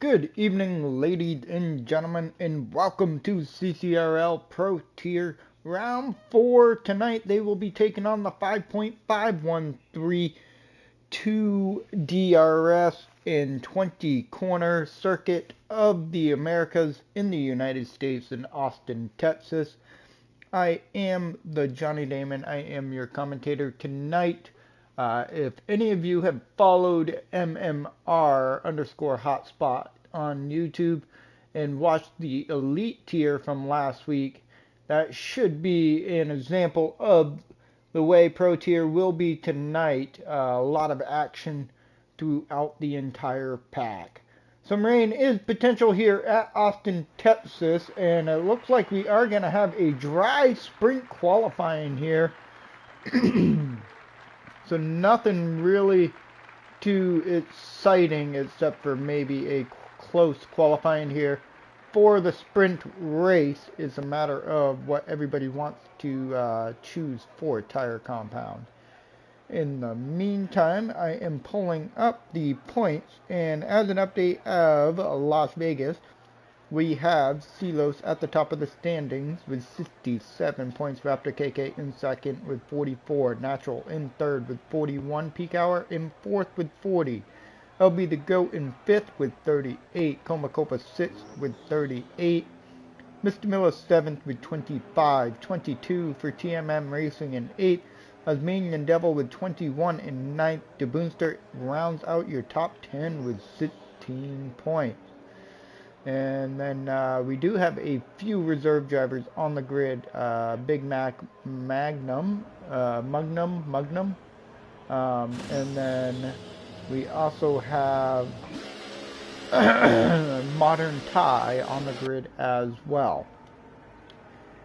Good evening, ladies and gentlemen, and welcome to CCRL Pro Tier Round 4. Tonight they will be taking on the 5.513 DRS in 20 corner circuit of the Americas in the United States in Austin, Texas. I am the Johnny Damon. I am your commentator tonight. If any of you have followed MMR_hotspot on YouTube and watched the elite tier from last week, that should be an example of the way Pro Tier will be tonight. A lot of action throughout the entire pack. Some rain is potential here at Austin, Texas, and it looks like we are going to have a dry sprint qualifying here. So nothing really too exciting except for maybe a close qualifying here for the sprint race. It's a matter of what everybody wants to choose for tire compound. In the meantime, I am pulling up the points, and as an update of Las Vegas, we have Silos at the top of the standings with 67 points, Raptor KK in second with 44, Natural in third with 41, Peak Hour in fourth with 40, LB the GOAT in fifth with 38, Coma Copa sixth with 38, Mr. Miller seventh with 25, 22 for TMM Racing in eighth, Tasmanian Devil with 21 in ninth. DeBoonster rounds out your top 10 with 16 points. And then we do have a few reserve drivers on the grid. Big Mac Magnum. And then we also have Modern Tie on the grid as well.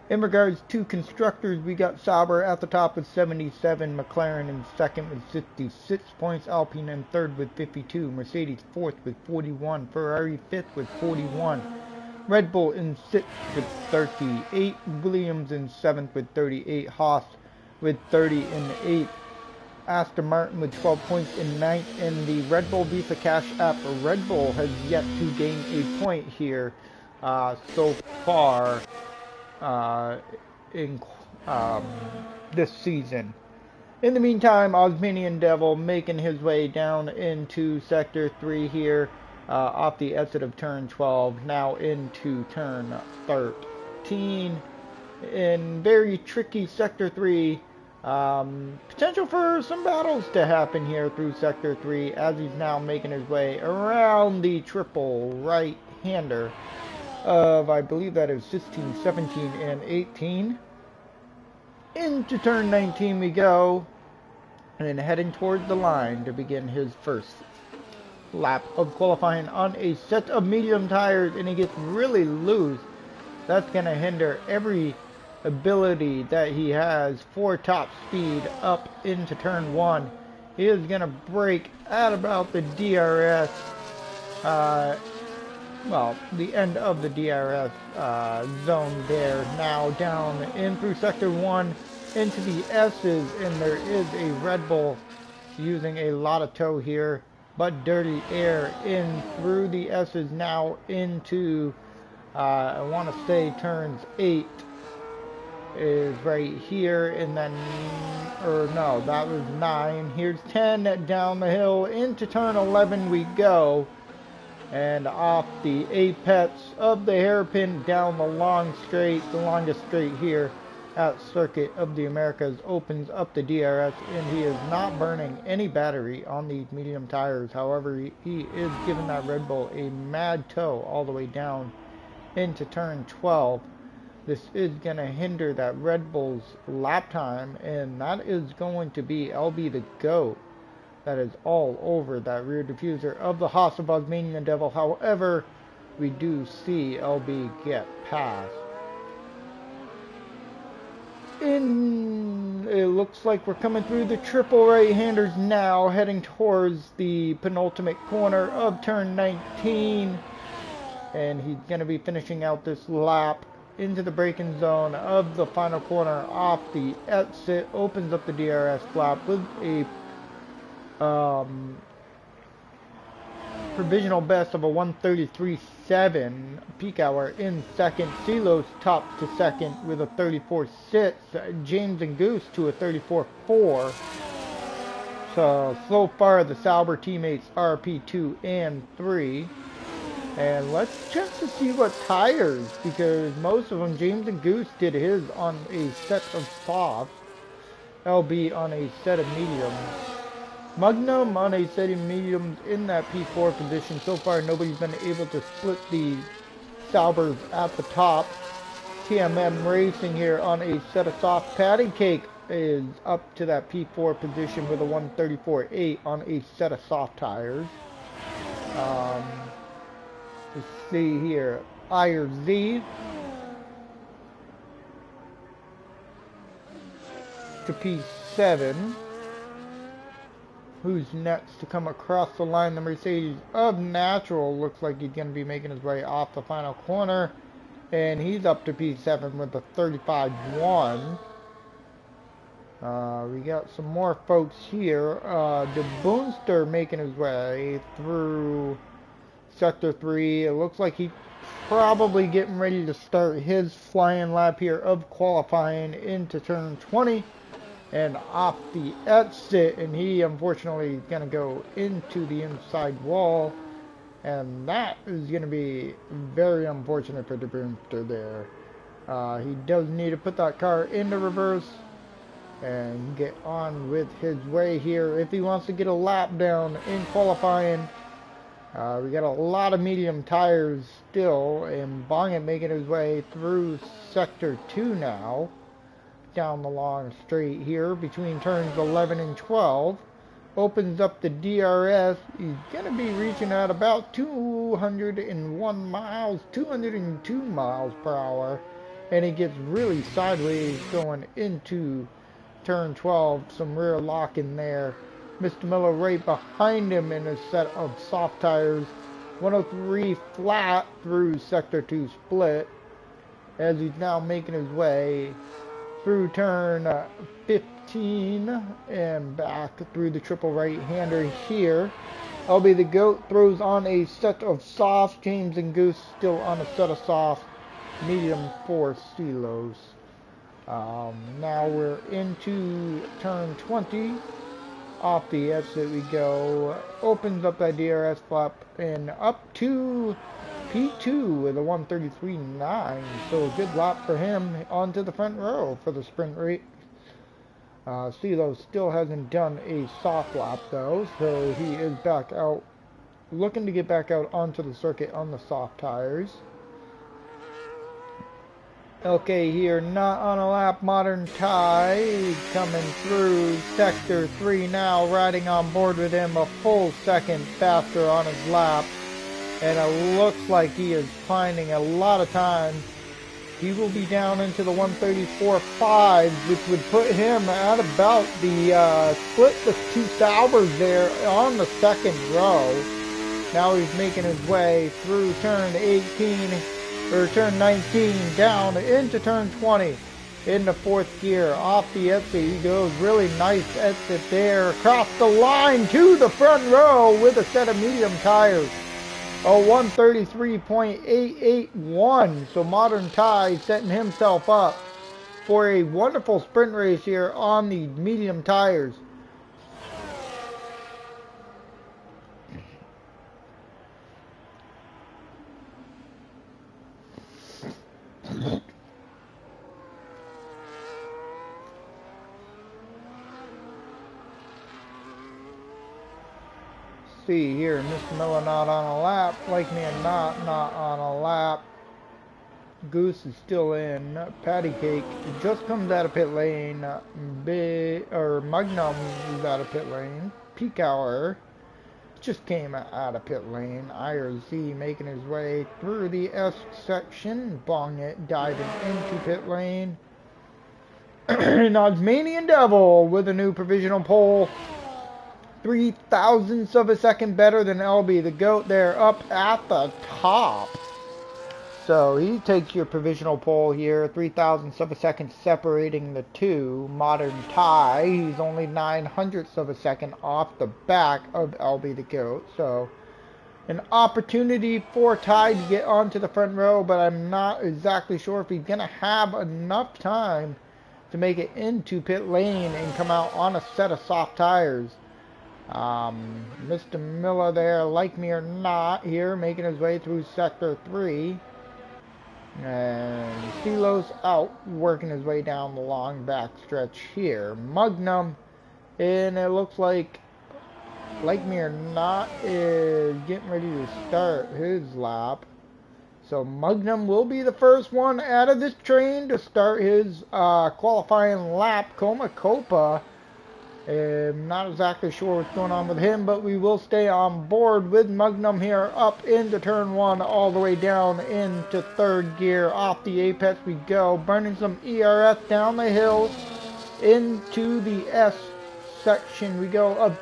In regards to constructors, we got Sauber at the top with 77, McLaren in second with 66 points, Alpine in third with 52, Mercedes fourth with 41, Ferrari fifth with 41, Red Bull in sixth with 38, Williams in seventh with 38, Haas with 30 in eighth, Aston Martin with 12 points in ninth, and the Red Bull Visa Cash App Red Bull has yet to gain a point here so far in this season. In the meantime, Osmanian Devil making his way down into Sector 3 here, off the exit of Turn 12, now into Turn 13. In very tricky Sector 3, potential for some battles to happen here through Sector 3 as he's now making his way around the triple right-hander of, I believe that is 16, 17, and 18. Into turn 19 we go, and heading towards the line to begin his first lap of qualifying on a set of medium tires, and he gets really loose. That's going to hinder every ability that he has for top speed up into turn 1. He is going to brake at about the DRS, the end of the DRS zone there. Now down in through Sector 1 into the S's, and there is a Red Bull using a lot of tow here, but dirty air in through the S's now into, I want to say turns 8 is right here, and then, or no, that was 9. Here's 10 down the hill into turn 11 we go. And off the apex of the hairpin down the long straight, the longest straight here at Circuit of the Americas, opens up the DRS, and he is not burning any battery on these medium tires. However, he is giving that Red Bull a mad tow all the way down into turn 12. This is going to hinder that Red Bull's lap time, and that is going to be LB the GOAT. That is all over that rear diffuser of the Haas of Osmanian Devil. However, we do see LB get past. It looks like we're coming through the triple right-handers now, heading towards the penultimate corner of turn 19. And he's going to be finishing out this lap into the braking zone of the final corner off the exit. Opens up the DRS flap with a provisional best of a 133.7 peak hour in second. Silos top to second with a 34.6. James and Goose to a 34.4. So far the Sauber teammates are P2 and 3. And let's check to see what tires, because most of them, James and Goose did his on a set of soft. LB on a set of mediums. Magnum on a set of mediums in that P4 position. So far, nobody's been able to split the Saubers at the top. TMM Racing here on a set of soft. Patty Cake is up to that P4 position with a 134.8 on a set of soft tires. Let's see here. IRZ to P7. Who's next to come across the line? The Mercedes of Natural looks like he's going to be making his way off the final corner. And he's up to P7 with a 35.1. We got some more folks here. De Boonster making his way through Sector 3. It looks like he's probably getting ready to start his flying lap here of qualifying into turn 20. And off the exit, and he unfortunately is going to go into the inside wall, and that is going to be very unfortunate for De Boonster there. He does need to put that car into reverse and get on with his way here if he wants to get a lap down in qualifying. We got a lot of medium tires still, and Bonget making his way through Sector 2 now. Down the long straight here between turns 11 and 12. Opens up the DRS. He's going to be reaching at about 201 miles, 202 miles per hour. And he gets really sideways going into turn 12. Some rear lock in there. Mr. Miller right behind him in a set of soft tires. 103 flat through Sector 2 split. As he's now making his way through turn 15 and back through the triple right-hander here. LB the Goat throws on a set of soft. James and Goose still on a set of soft. Medium for Silos. Now we're into turn 20. Off the exit we go. Opens up that DRS flap and up to P2 with a 133.9, so a good lap for him onto the front row for the sprint race. CeeLo still hasn't done a soft lap though, so he is back out, looking to get back out onto the circuit on the soft tires. Okay, here, not on a lap, Modern Tie coming through Sector 3 now, riding on board with him a full second faster on his lap. And it looks like he is finding a lot of time. He will be down into the 134.5, which would put him at about the split the two Saubers there on the second row. Now he's making his way through turn 18, or turn 19, down into turn 20. In the fourth gear, off the exit he goes. Really nice exit there. Across the line to the front row with a set of medium tires. A 133.881. So Modern Tie setting himself up for a wonderful sprint race here on the medium tires. See here, Mr. Miller not on a lap. Like me or not on a lap. Goose is still in. Patty Cake just comes out of pit lane. Magnum is out of pit lane. Peak Hour just came out of pit lane. IRZ making his way through the S section. Bonget diving into pit lane. Osmanian Devil with a new provisional pole. 3 thousandths of a second better than LB the Goat there up at the top. So he takes your provisional pole here. 3 thousandths of a second separating the two. Modern Tie, he's only 9 hundredths of a second off the back of LB the Goat. So an opportunity for Ty to get onto the front row, but I'm not exactly sure if he's going to have enough time to make it into pit lane and come out on a set of soft tires. Mr. Miller there, like me or not, here making his way through sector 3. And Silos out, working his way down the long back stretch here. Mugnum, and it looks like me or not, is getting ready to start his lap. So Mugnum will be the first one out of this train to start his qualifying lap. Comacopa, not exactly sure what's going on with him, but we will stay on board with Mugnum here up into turn 1 all the way down into 3rd gear. Off the apex we go, burning some ERS down the hill into the S section we go of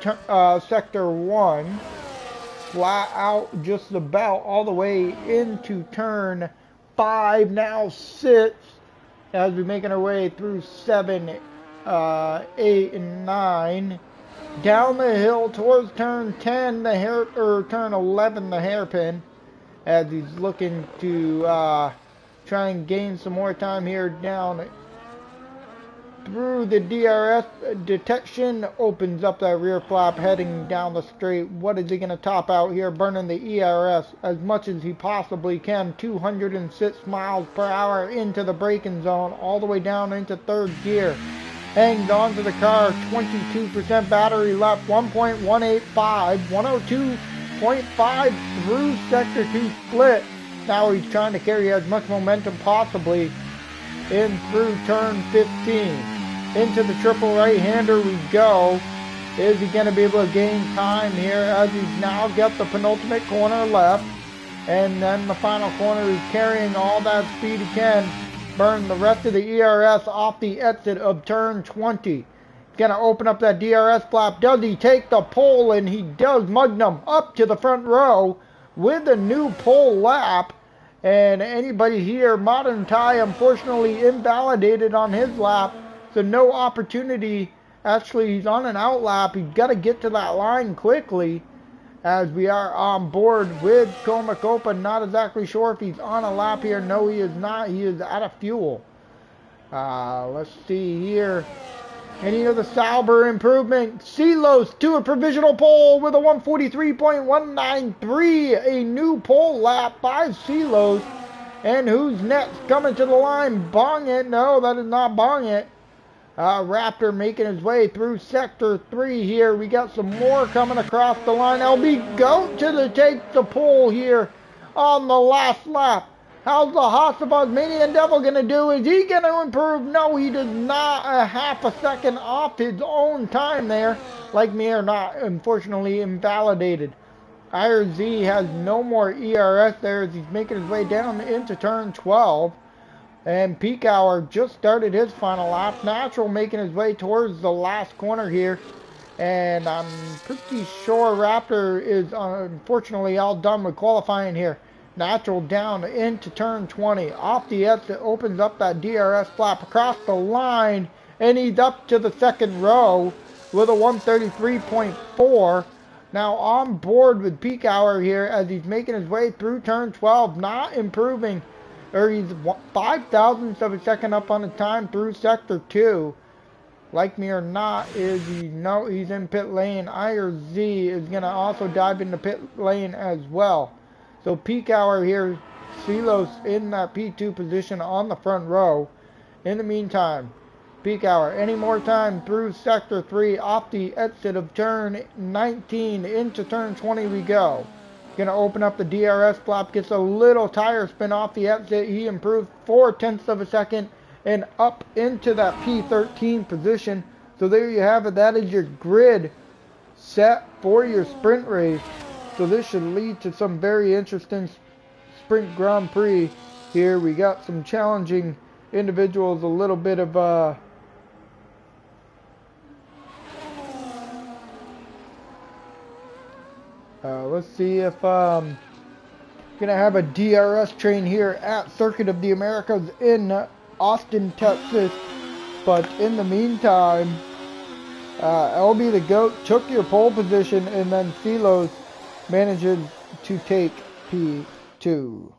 sector 1, flat out just about all the way into turn 5, now 6, as we're making our way through 7, 8, and 9, down the hill towards turn 10, turn 11, the hairpin, as he's looking to try and gain some more time here down through the DRS detection. Opens up that rear flap heading down the straight. What is he going to top out here? Burning the ERS as much as he possibly can. 206 miles per hour into the braking zone, all the way down into 3rd gear. Hangs on to the car, 22% battery left, 1.185, 102.5 through sector 2 split. Now he's trying to carry as much momentum possibly in through turn 15. Into the triple right-hander we go. Is he going to be able to gain time here as he's now got the penultimate corner left? And then the final corner, he's carrying all that speed he can. Burn the rest of the ERS off the exit of turn 20. He's going to open up that DRS flap. Does he take the pole? And he does. Mugnum up to the front row with a new pole lap. And anybody here, Modern Ty, unfortunately invalidated on his lap. So no opportunity. Actually, he's on an out lap. He's got to get to that line quickly, as we are on board with Comacopa. Not exactly sure if he's on a lap here. No, he is not. He is out of fuel. Let's see here. Any of the Sauber improvement. Silos to a provisional pole with a 143.193. A new pole lap by Silos. And who's next coming to the line? Bong it. No, that is not Bong it. Raptor making his way through sector 3 here. We got some more coming across the line. LB Goat to take the pole here on the last lap. How's the Hasselblad Manian Devil going to do? Is he going to improve? No, he does not. A half a second off his own time there. Like me or not, unfortunately invalidated. IRZ has no more ERS there as he's making his way down into turn 12. And Peak Hour just started his final lap. Natural making his way towards the last corner here. And I'm pretty sure Raptor is unfortunately all done with qualifying here. Natural down into turn 20. Off the exit, opens up that DRS flap across the line. And he's up to the second row with a 133.4. Now on board with Peak Hour here as he's making his way through turn 12. Not improving. Or he's 5 thousandths of a second up on the time through sector 2. Like me or not, is he? No, he's in pit lane. IRZ is going to also dive into pit lane as well. So Peak Hour here, Silos in that P2 position on the front row. In the meantime, Peak Hour, any more time through sector 3, off the exit of turn 19 into turn 20 we go. Going to open up the DRS flap, gets a little tire spin off the exit. He improved 0.4 of a second and up into that P13 position. So there you have it. That is your grid set for your sprint race. So this should lead to some very interesting sprint Grand Prix here. We got some challenging individuals, a little bit of let's see if gonna have a DRS train here at Circuit of the Americas in Austin, Texas. But in the meantime, LB the Goat took your pole position, and then Silos manages to take P2.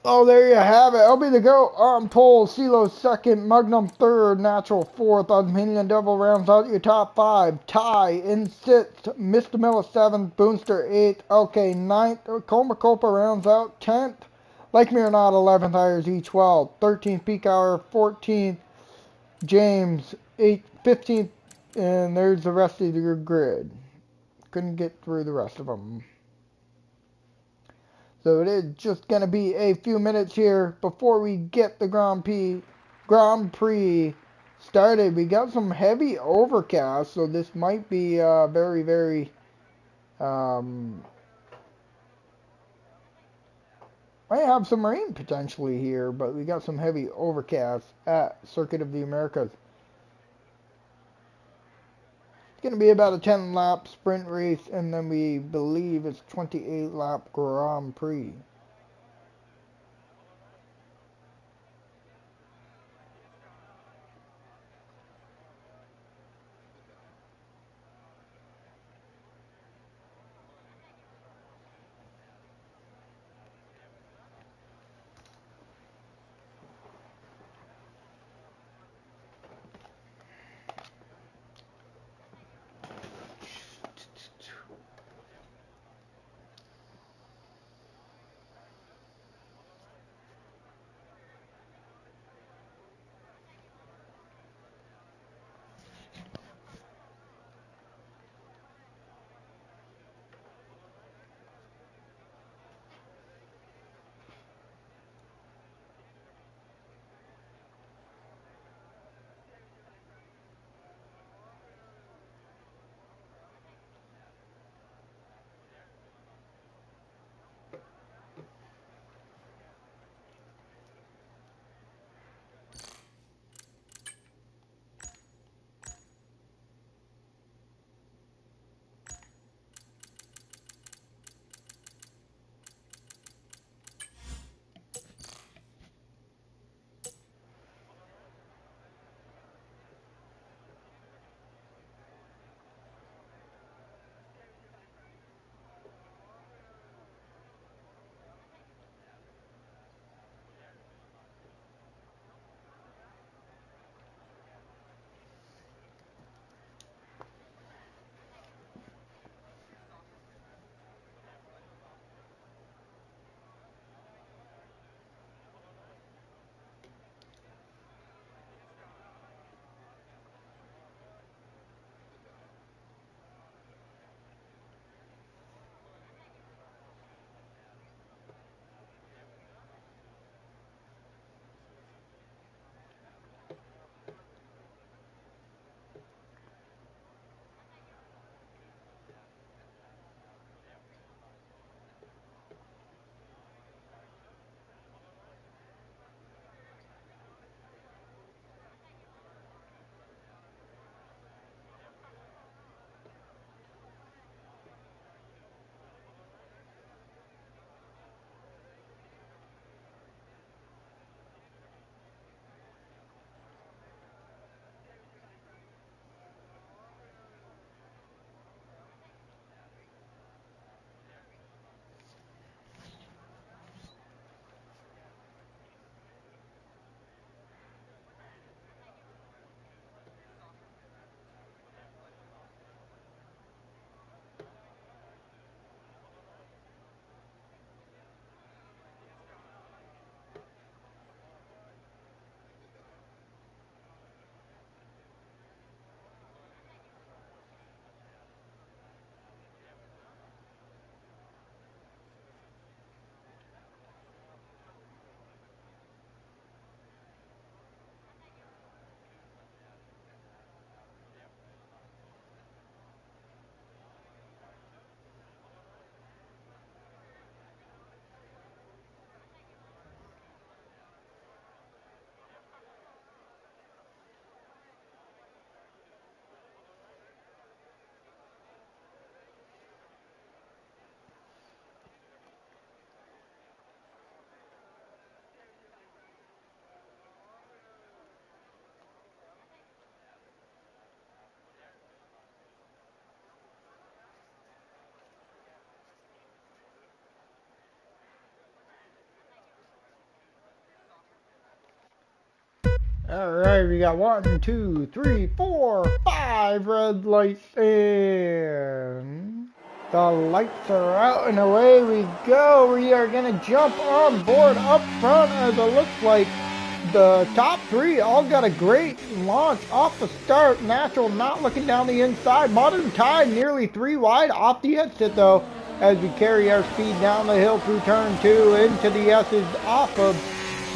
Oh, there you have it. LB the GOAT on pole, CeeLo second, Magnum third, Natural fourth, Armenian Devil rounds out your top five. Ty in sixth, Mr. Miller seventh, Boonster eighth, okay, ninth, Coma Copa rounds out 10th, Like Me or Not 11th, IRZ 12th, 13th, Peak Hour 14th, James 8th, 15th, and there's the rest of your grid. Couldn't get through the rest of them. So it is just going to be a few minutes here before we get the Grand Prix started. We got some heavy overcast, so this might be very, very might have some rain potentially here, but we got some heavy overcast at Circuit of the Americas. It's going to be about a 10-lap sprint race, and then we believe it's 28-lap Grand Prix. Alright, we got 1, 2, 3, 4, 5 red lights, and the lights are out and away we go. We are going to jump on board up front, as it looks like the top three all got a great launch off the start. Natural not looking down the inside. Modern Tide nearly 3 wide off the exit though, as we carry our speed down the hill through turn 2 into the S's off of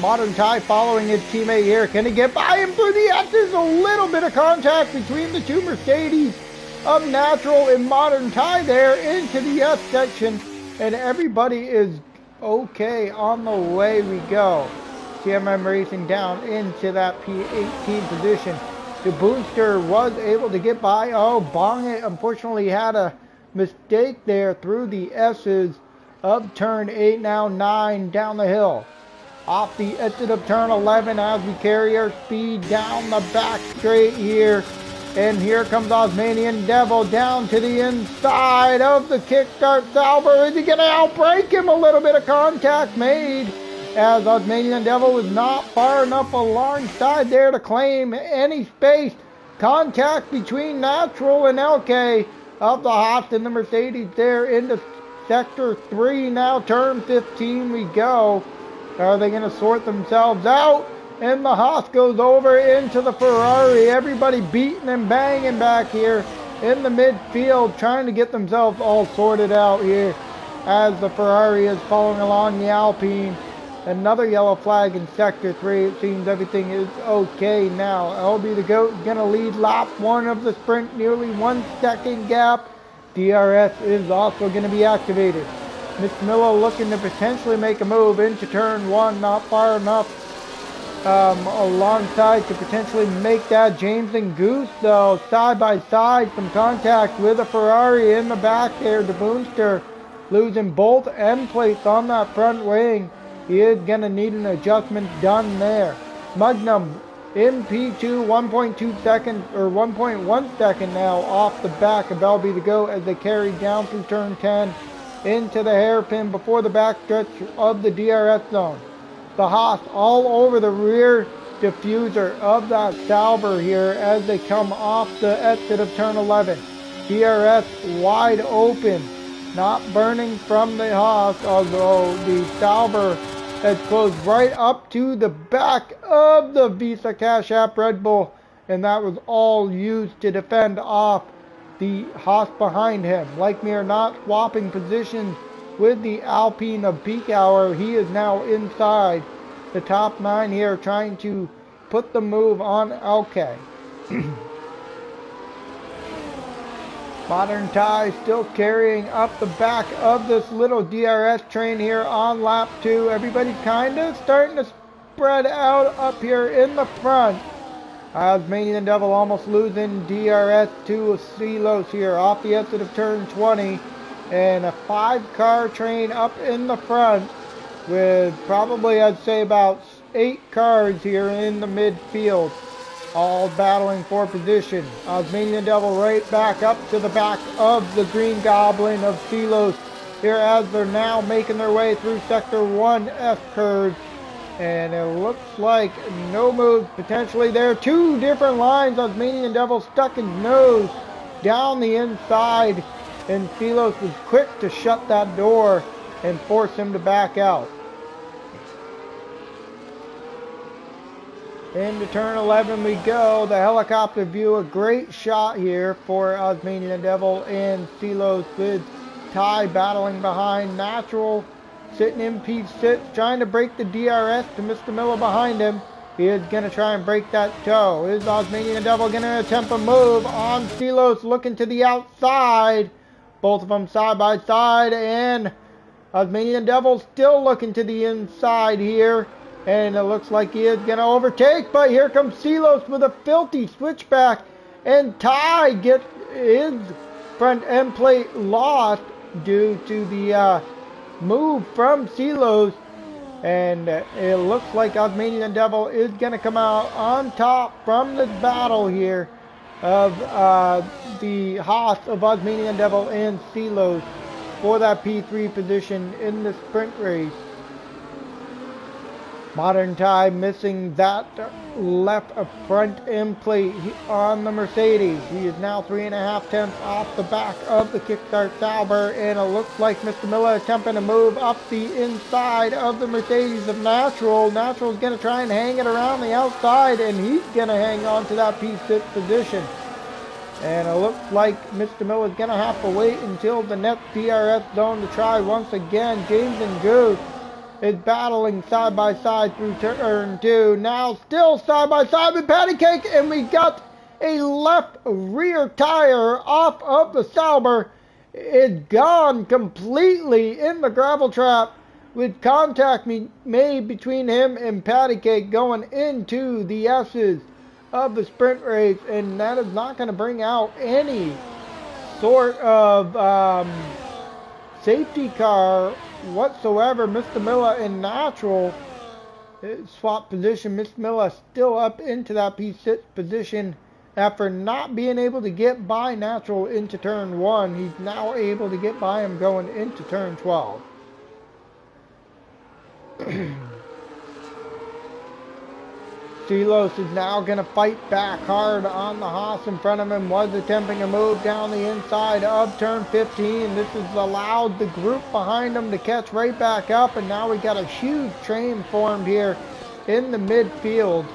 Modern Tide following his teammate here. Can he get by him through the S's? A little bit of contact between the two Mercedes of Natural and Modern Tide there into the S section, and everybody is okay. On the way we go. CMM racing down into that P18 position. The Boonster was able to get by. Oh, Bong it unfortunately had a mistake there through the S's of turn 8, now 9 down the hill. Off the exit of turn 11 as we carry our speed down the back straight here. And here comes Osmanian Devil down to the inside of the kickstart Sauber. Is he going to outbrake him? A little bit of contact made, as Osmanian Devil was not far enough alongside there to claim any space. Contact between Natural and LK of the Haas and the Mercedes there into sector 3. Now turn 15 we go. Are they going to sort themselves out? And the Haas goes over into the Ferrari. Everybody beating and banging back here in the midfield, trying to get themselves all sorted out here as the Ferrari is following along the Alpine. Another yellow flag in sector 3. It seems everything is okay now. LB the GOAT is going to lead lap 1 of the sprint, nearly 1 second gap. DRS is also going to be activated. Mr. Miller looking to potentially make a move into turn 1, not far enough alongside to potentially make that. James and Goose though, side by side, some contact with a Ferrari in the back there. The Boonster losing both end plates on that front wing. He is going to need an adjustment done there. Magnum in P2, 1.2 seconds, or 1.1 second now off the back of LB the GOAT as they carry down through turn 10 into the hairpin before the backstretch of the DRS zone. The Haas all over the rear diffuser of that Sauber here as they come off the exit of turn 11. DRS wide open, not burning from the Haas, although the Sauber has closed right up to the back of the Visa Cash App Red Bull, and that was all used to defend off the Haas behind him. Like me or not, swapping positions with the Alpine of peak hour. He is now inside the top 9 here, trying to put the move on LK. Modern Tide still carrying up the back of this little DRS train here on lap 2. Everybody kind of starting to spread out up here in the front. Osmanian Devil almost losing DRS to Silos here off the exit of turn 20. And a 5-car train up in the front with probably, I'd say, about 8 cars here in the midfield, all battling for position. Osmanian Devil right back up to the back of the Green Goblin of Silos here as they're now making their way through sector 1 S-curve. And it looks like no move potentially there. 2 different lines. Osmanian Devil stuck his nose down the inside, and Silos was quick to shut that door and force him to back out. Into turn 11 we go. The helicopter view, a great shot here for Osmanian Devil and Silos, with Ty battling behind. Natural sitting in P6, trying to break the DRS to Mr. Miller behind him. He is going to try and break that toe. Is Osmanian Devil going to attempt a move on Silos, looking to the outside? Both of them side by side, and Osmanian Devil still looking to the inside here. And it looks like he is going to overtake, but here comes Silos with a filthy switchback. And Ty gets his front end plate lost due to the move from Silos, and it looks like Osmanian Devil is going to come out on top from this battle here of the Haas of Osmanian Devil and Silos for that P3 position in the sprint race. Modern Tie missing that left front end plate on the Mercedes. He is now 3.5 tenths off the back of the Kickstart Sauber, and it looks like Mr. Miller attempting to move up the inside of the Mercedes of Natural. Natural is going to try and hang it around the outside, and he's going to hang on to that P6 position. And it looks like Mr. Miller is going to have to wait until the next DRS zone to try once again. James and Goose is battling side by side through turn 2. Now still side by side with Patty Cake, and we got a left rear tire off of the Sauber. It's gone completely in the gravel trap, with contact made between him and Patty Cake going into the S's of the sprint race, and that is not going to bring out any sort of safety car whatsoever. Mr. Miller in Natural swap position. Mr. Miller still up into that P6 position after not being able to get by Natural into turn 1. He's now able to get by him going into turn 12. Silos is now going to fight back hard on the Haas in front of him. Was attempting to move down the inside of turn 15. This has allowed the group behind him to catch right back up, and now we got a huge train formed here in the midfield.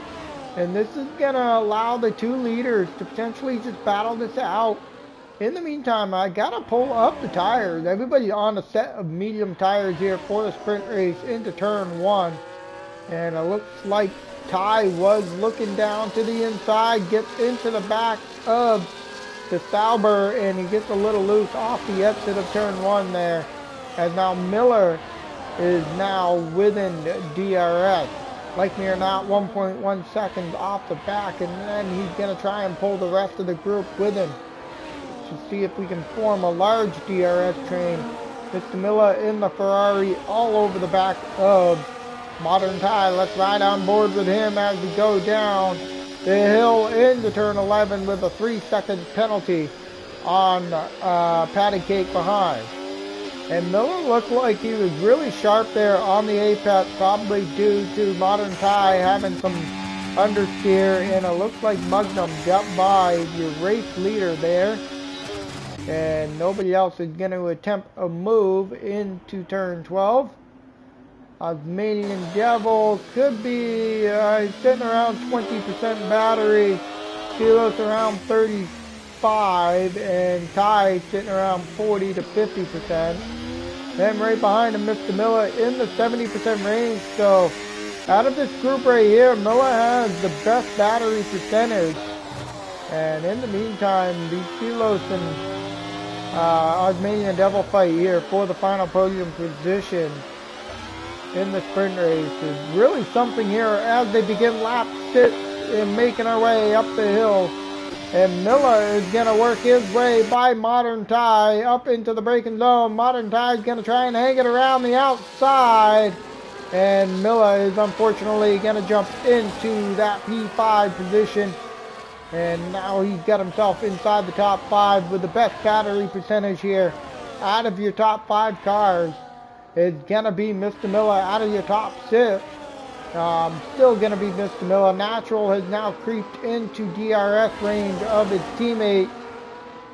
And this is going to allow the two leaders to potentially just battle this out. In the meantime, I got to pull up the tires. Everybody's on a set of medium tires here for the sprint race into turn 1. And it looks like Ty was looking down to the inside, gets into the back of the Sauber, and he gets a little loose off the exit of turn 1 there. As now Miller is now within DRS. Like me or not, 1.1 seconds off the back, and then he's going to try and pull the rest of the group with him to see if we can form a large DRS train. Mr. Miller in the Ferrari all over the back of Modern Tie. Let's ride on board with him as we go down the hill into turn 11 with a 3-second penalty on Patty Cake behind. And Miller looked like he was really sharp there on the apex, probably due to Modern Tie having some understeer, and it looks like Magnum got by your race leader there. And nobody else is going to attempt a move into turn 12. Osmanian Devil could be sitting around 20% battery. Kilos around 35, and Ty sitting around 40 to 50%. Then right behind him, Mr. Miller in the 70% range. So out of this group right here, Miller has the best battery percentage. And in the meantime, the Kilos and Osmanian Devil fight here for the final podium position in the sprint race is really something here as they begin lap 6 and making our way up the hill. And Miller is going to work his way by Modern Tie up into the braking zone. Modern Tie is going to try and hang it around the outside. And Miller is unfortunately going to jump into that P5 position. And now he's got himself inside the top 5 with the best battery percentage here. Out of your top 5 cars, it's going to be Mr. Miller. Out of your top 6, still going to be Mr. Miller. Natural has now creeped into DRS range of his teammate.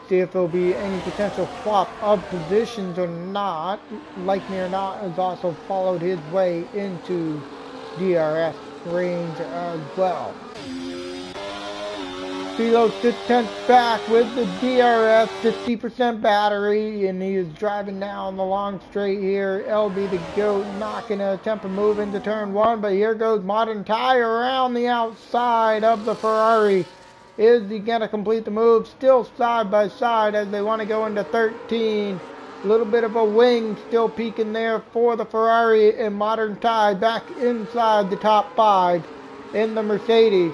See if there'll be any potential swap of positions or not. Like me or not, has also followed his way into DRS range as well. Philo 6/10 back with the DRS, 50% battery, and he is driving down the long straight here. LB the GOAT not going to attempt to move into turn 1, but here goes Modern Tie around the outside of the Ferrari. Is he going to complete the move? Still side by side as they want to go into 13. A little bit of a wing still peeking there for the Ferrari, and Modern Tie back inside the top 5 in the Mercedes,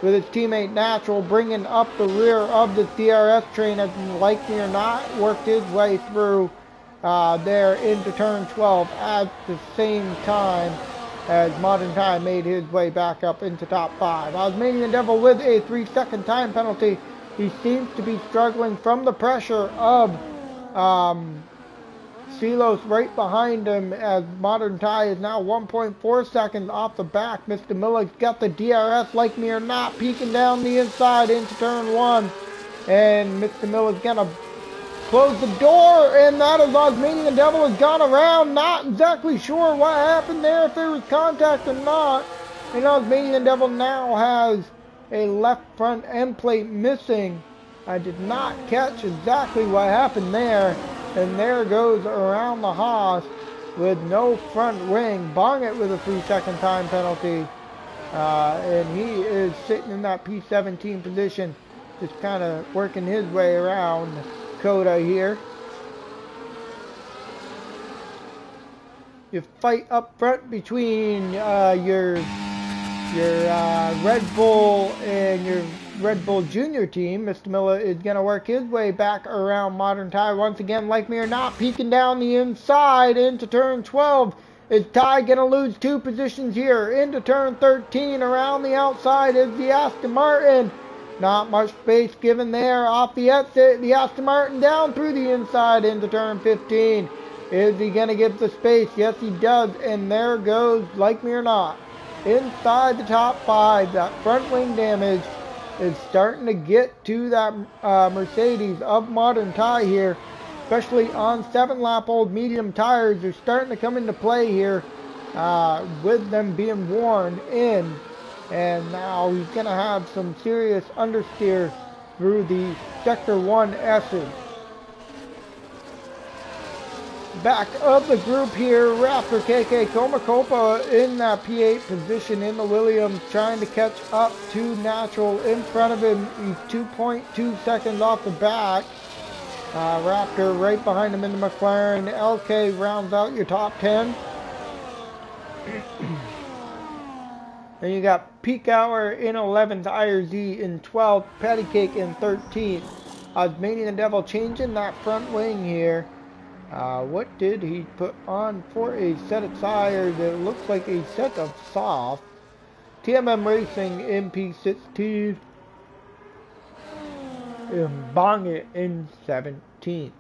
with his teammate Natural bringing up the rear of the DRS train as, like me or not, worked his way through there into turn 12 at the same time as Modern Tie made his way back up into top 5. Osmanian Devil with a 3-second time penalty. He seems to be struggling from the pressure of Silos right behind him as Modern Tie is now 1.4 seconds off the back. Mr. Miller's got the DRS, like me or not, peeking down the inside into turn 1. And Mr. Miller's gonna close the door, and that is Osmanian Devil has gone around. Not exactly sure what happened there, if there was contact or not. And Osmanian Devil now has a left front end plate missing. I did not catch exactly what happened there. And there goes around the Haas with no front wing. Bong it with a 3-second time penalty. And he is sitting in that P17 position, just kind of working his way around Coda here. You fight up front between your Red Bull and your Red Bull Junior team. Mr. Miller is going to work his way back around Modern Tie once again, like me or not, peeking down the inside into turn 12. Is Ty going to lose 2 positions here? Into turn 13, around the outside is the Aston Martin. Not much space given there off the exit. The Aston Martin down through the inside into turn 15. Is he going to give the space? Yes, he does. And there goes, like me or not, inside the top 5. That front wing damage is starting to get to that Mercedes of Modern Tie here, especially on 7-lap-old medium tires. They're starting to come into play here with them being worn in. And now he's going to have some serious understeer through the Sector 1 S's. Back of the group here, Raptor KK Komakopa in that P8 position in the Williams, trying to catch up to Natural in front of him. He's 2.2 seconds off the back. Raptor right behind him in the McLaren. LK rounds out your top 10. Then you got Peak Hour in 11th, IRZ in 12th, Patty Cake in 13th. Osmanian Devil changing that front wing here. What did he put on for a set of tires? It looks like a set of soft. TMM Racing in P16. And Bong it in 17th.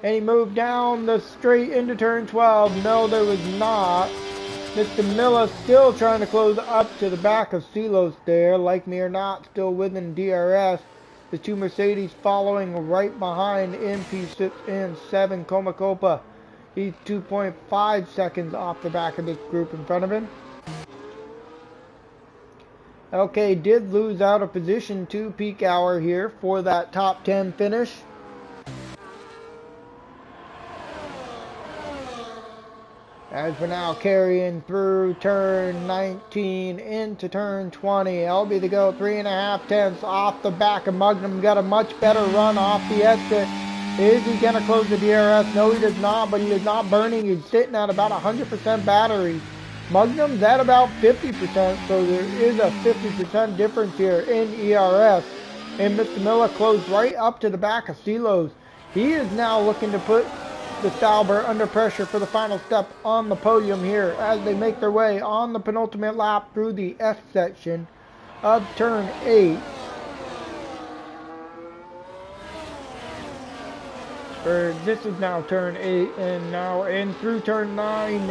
And he moved down the straight into turn 12. No, there was not. Mr. Miller still trying to close up to the back of Silos there. Like me or not, still within DRS. The 2 Mercedes following right behind in P6 and 7 Komakopa. He's 2.5 seconds off the back of this group in front of him. Okay, did lose out a position to Peak Hour here for that top 10 finish. As we're now carrying through turn 19 into turn 20. LB to go 3.5 tenths off the back of Magnum. Got a much better run off the exit. Is he going to close the DRS? No, he does not, but he is not burning. He's sitting at about 100% battery. Magnum's at about 50%, so there is a 50% difference here in ERS. And Mr. Miller closed right up to the back of Silos. He is now looking to put the Sauber under pressure for the final step on the podium here as they make their way on the penultimate lap through the S section of turn 8. This is now turn 8, and now in through turn 9,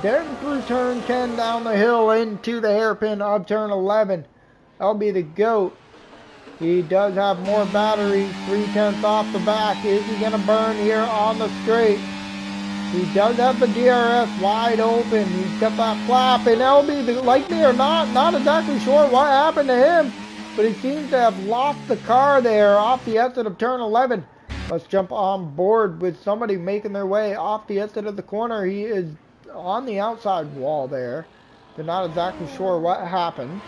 then through turn 10 down the hill into the hairpin of turn 11. That'll be the GOAT. He does have more battery, 3/10 off the back. Is he going to burn here on the straight? He does have the DRS wide open. He's got that flap, and LB, like me or not exactly sure what happened to him, but he seems to have lost the car there off the exit of turn 11. Let's jump on board with somebody making their way off the exit of the corner. He is on the outside wall there. They're not exactly sure what happened.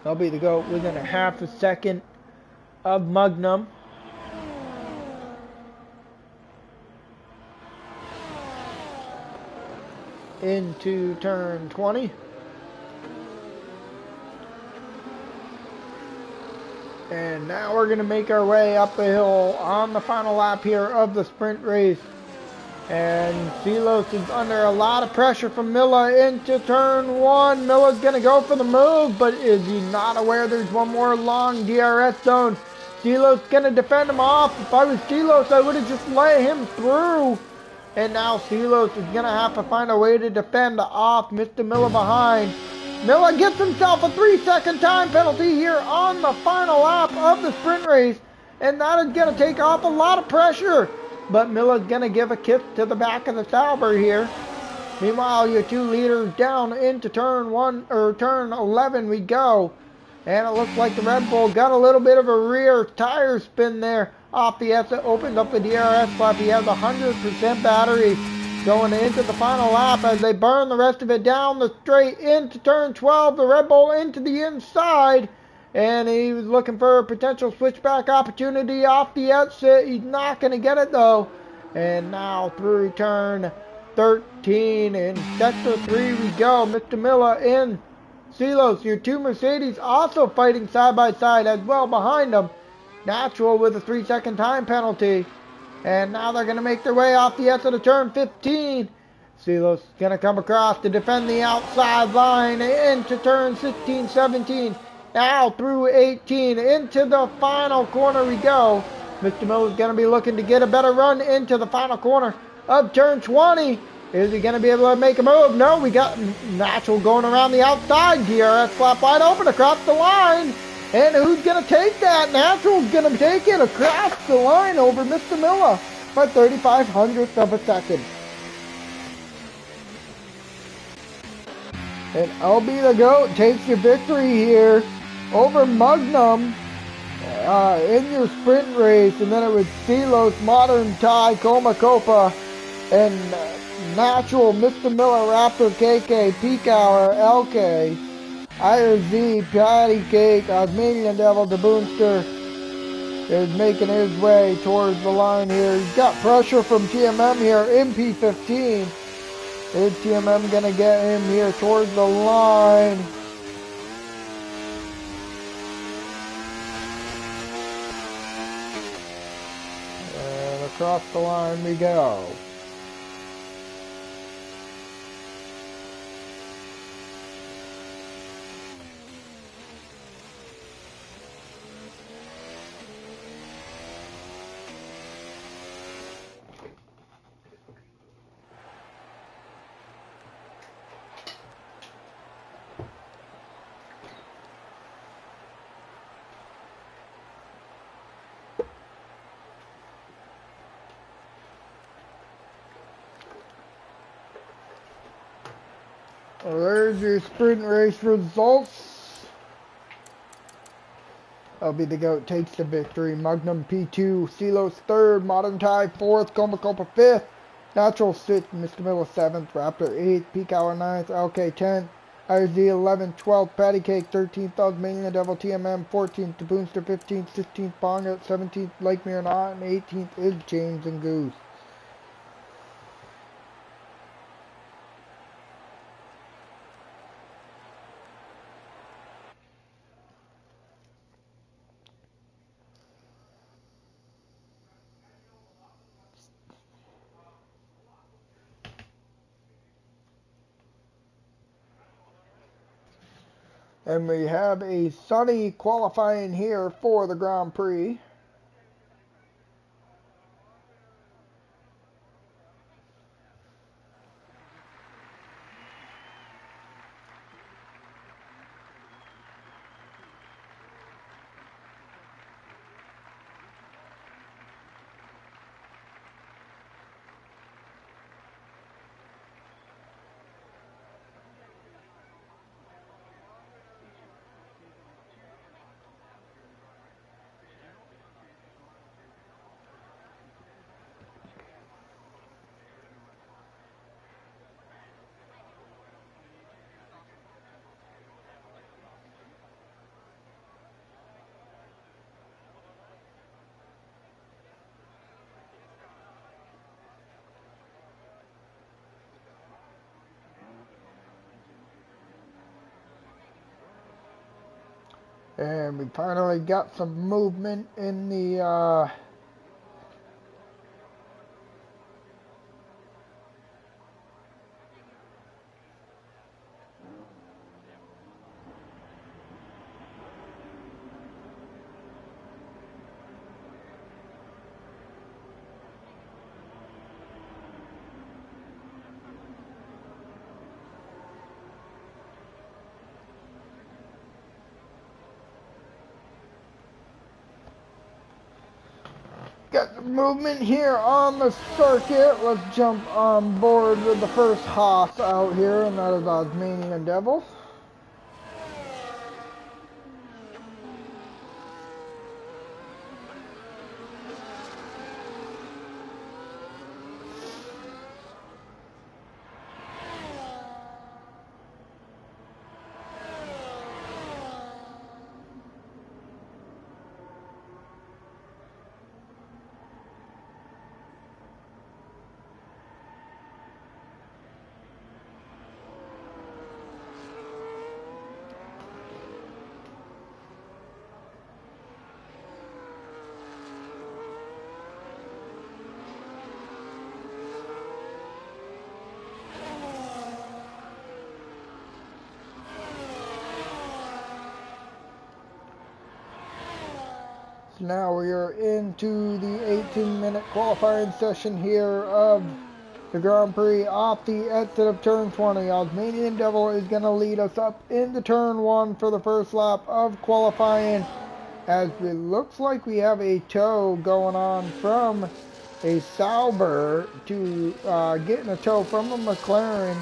That'll be the GOAT within a half a second of Magnum. Into turn 20. And now we're going to make our way up the hill on the final lap here of the sprint race. And Silos is under a lot of pressure from Milla into turn one. Milla's going to go for the move, but is he not aware there's one more long DRS zone? Silos going to defend him off. If I was Silos, I would have just let him through. And now Silos is going to have to find a way to defend off Mr. Milla behind. Milla gets himself a 3-second time penalty here on the final lap of the sprint race. And that is going to take off a lot of pressure. But Milla's going to give a kick to the back of the Sauber here. Meanwhile, your 2 leaders down into turn 11 we go. And it looks like the Red Bull got a little bit of a rear tire spin there off the exit. Opens up the DRS flap. He has 100% battery going into the final lap as they burn the rest of it down the straight into turn 12. The Red Bull into the inside. And he was looking for a potential switchback opportunity off the exit. He's not going to get it though. And now through turn 13 in sector 3 we go. Mr. Milla and Silos, your 2 Mercedes also fighting side by side as well behind them. Natural with a 3-second time penalty. And now they're going to make their way off the exit of turn 15. Silos is going to come across to defend the outside line into turn 16, 17. Now through 18 into the final corner we go. Mr. Milla is going to be looking to get a better run into the final corner of turn 20. Is he going to be able to make a move? No, we got Natural going around the outside. DRS flap wide open across the line. And who's going to take that? Natural's going to take it across the line over Mr. Milla by 3,500th of a second. And LB the GOAT takes your victory here over Magnum in your sprint race. And then it was Silos, Modern Thai, Coma Copa, and Natural, Mr. Milla, Raptor, KK, Peak Hour, LK, IRZ, Patty Cake, Osmanian Devil, the Boomster is making his way towards the line here. He's got pressure from TMM here in P15. Is TMM going to get him here towards the line? And across the line we go. Well, there's your sprint race results. LB the GOAT takes the victory. Magnum P2, Silos 3rd, Modern Thai 4th, Coma Copa 5th, Natural 6th, Mr. Milla 7th, Raptor 8th, Peak Hour 9th, LK 10th, IRZ 11th, 12th, Patty Cake 13th, Osmanian Devil TMM 14th, The Boomster 15th, 16th, Bonga 17th, Lake Mirror and 18th is James and Goose. And we have a sunny qualifying here for the Grand Prix. And we finally got some movement in the Got the movement here on the circuit. Let's jump on board with the first Haas out here, and that is Osmanian Devil. Now we are into the 18-minute qualifying session here of the Grand Prix off the exit of turn 20. Osmanian Devil is going to lead us up into turn 1 for the first lap of qualifying, as it looks like we have a tow going on from a Sauber to getting a tow from a McLaren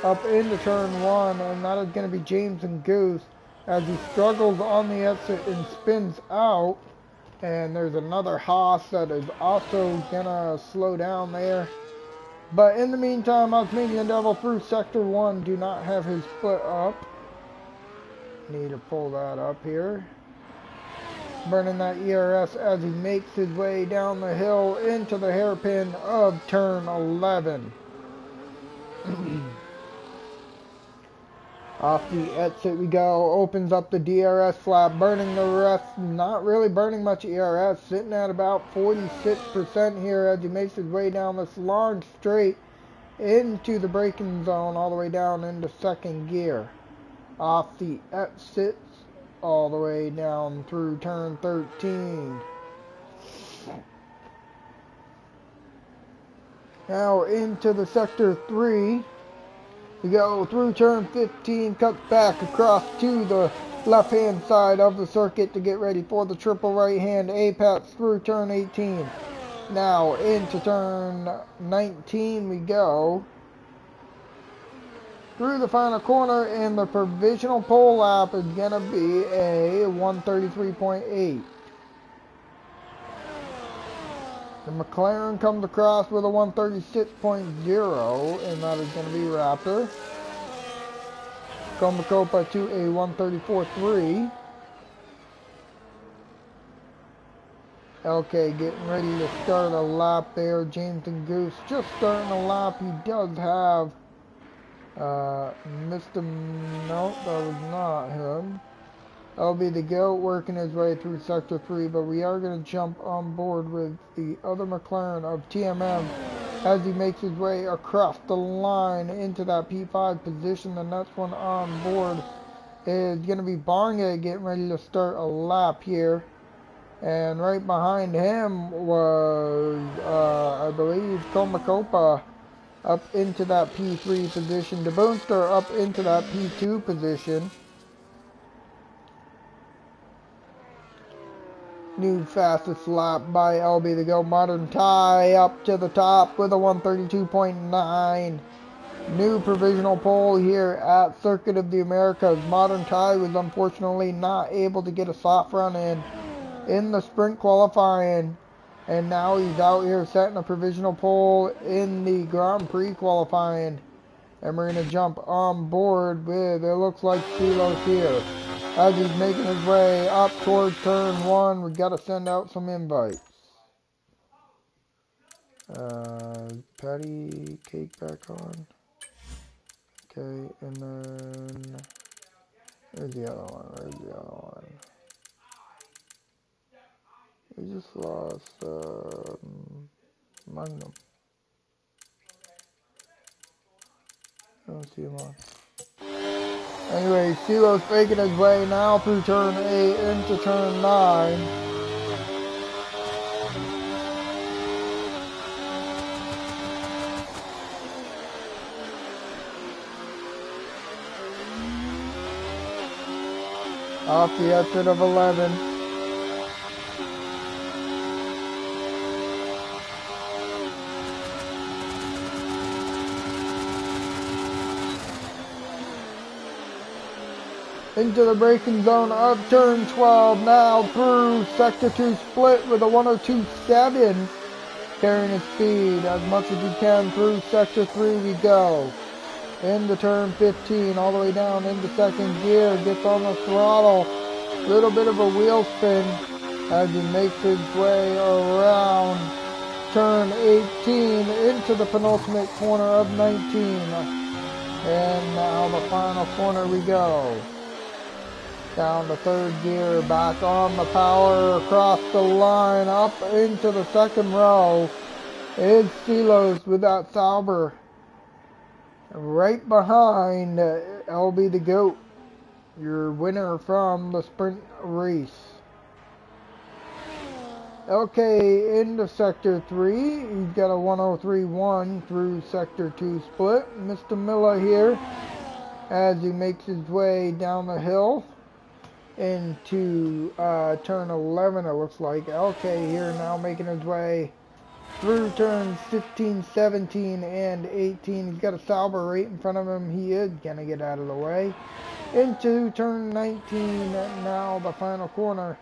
up into turn 1, and that is going to be James and Goose as he struggles on the exit and spins out. And there's another Haas that is also gonna slow down there. But in the meantime, Osmanian Devil through Sector 1 do not have his foot up. Need to pull that up here. Burning that ERS as he makes his way down the hill into the hairpin of turn 11. Off the exit we go, opens up the DRS flap, burning the rest, not really burning much ERS, sitting at about 46% here as he makes his way down this long straight into the braking zone, all the way down into second gear. Off the exits, all the way down through turn 13. Now into the sector 3. We go through turn 15, cuts back across to the left-hand side of the circuit to get ready for the triple right-hand apex through turn 18. Now into turn 19 we go. Through the final corner, and the provisional pole lap is going to be a 133.8. The McLaren comes across with a 136.0, and that is going to be Raptor. Comacopa to a 134.3. LK getting ready to start a lap there. James and Goose just starting a lap. He does have Mr. Nope, that was not him. That'll be the GOAT working his way through Sector 3, but we are going to jump on board with the other McLaren of TMM as he makes his way across the line into that P5 position. The next one on board is going to be Barngate getting ready to start a lap here. And right behind him was, I believe, Comacopa up into that P3 position. De Boonster up into that P2 position. New fastest lap by LB to go. Modern Tie up to the top with a 132.9. New provisional pole here at Circuit of the Americas. Modern Tie was unfortunately not able to get a soft run in the sprint qualifying. And now he's out here setting a provisional pole in the Grand Prix qualifying. And we're going to jump on board with, it looks like Silos here. As he's making his way up towards turn 1, we got to send out some invites. Patty Cake back on. Okay, and then where's the other one? Where's the other one? We just lost Magnum. I don't see him on. Anyway, Silo's faking his way now through turn 8 into turn 9. Off the exit of 11. into the braking zone of turn 12, now through sector 2 split with a 102.7, carrying its speed as much as you can through sector 3 we go. Into turn 15, all the way down into second gear, gets on the throttle, little bit of a wheel spin as he makes his way around turn 18 into the penultimate corner of 19. And now the final corner we go. Down the third gear, back on the power, across the line, up into the second row. Is Silos with that Sauber. Right behind LB the Goat, your winner from the sprint race. Okay, into sector 3, he's got a 103.1 through sector 2 split. Mr. Miller here, as he makes his way down the hill into turn 11, it looks like. LK here now making his way through turns 15, 17, and 18. He's got a Sauber right in front of him. He is going to get out of the way. Into turn 19, now the final corner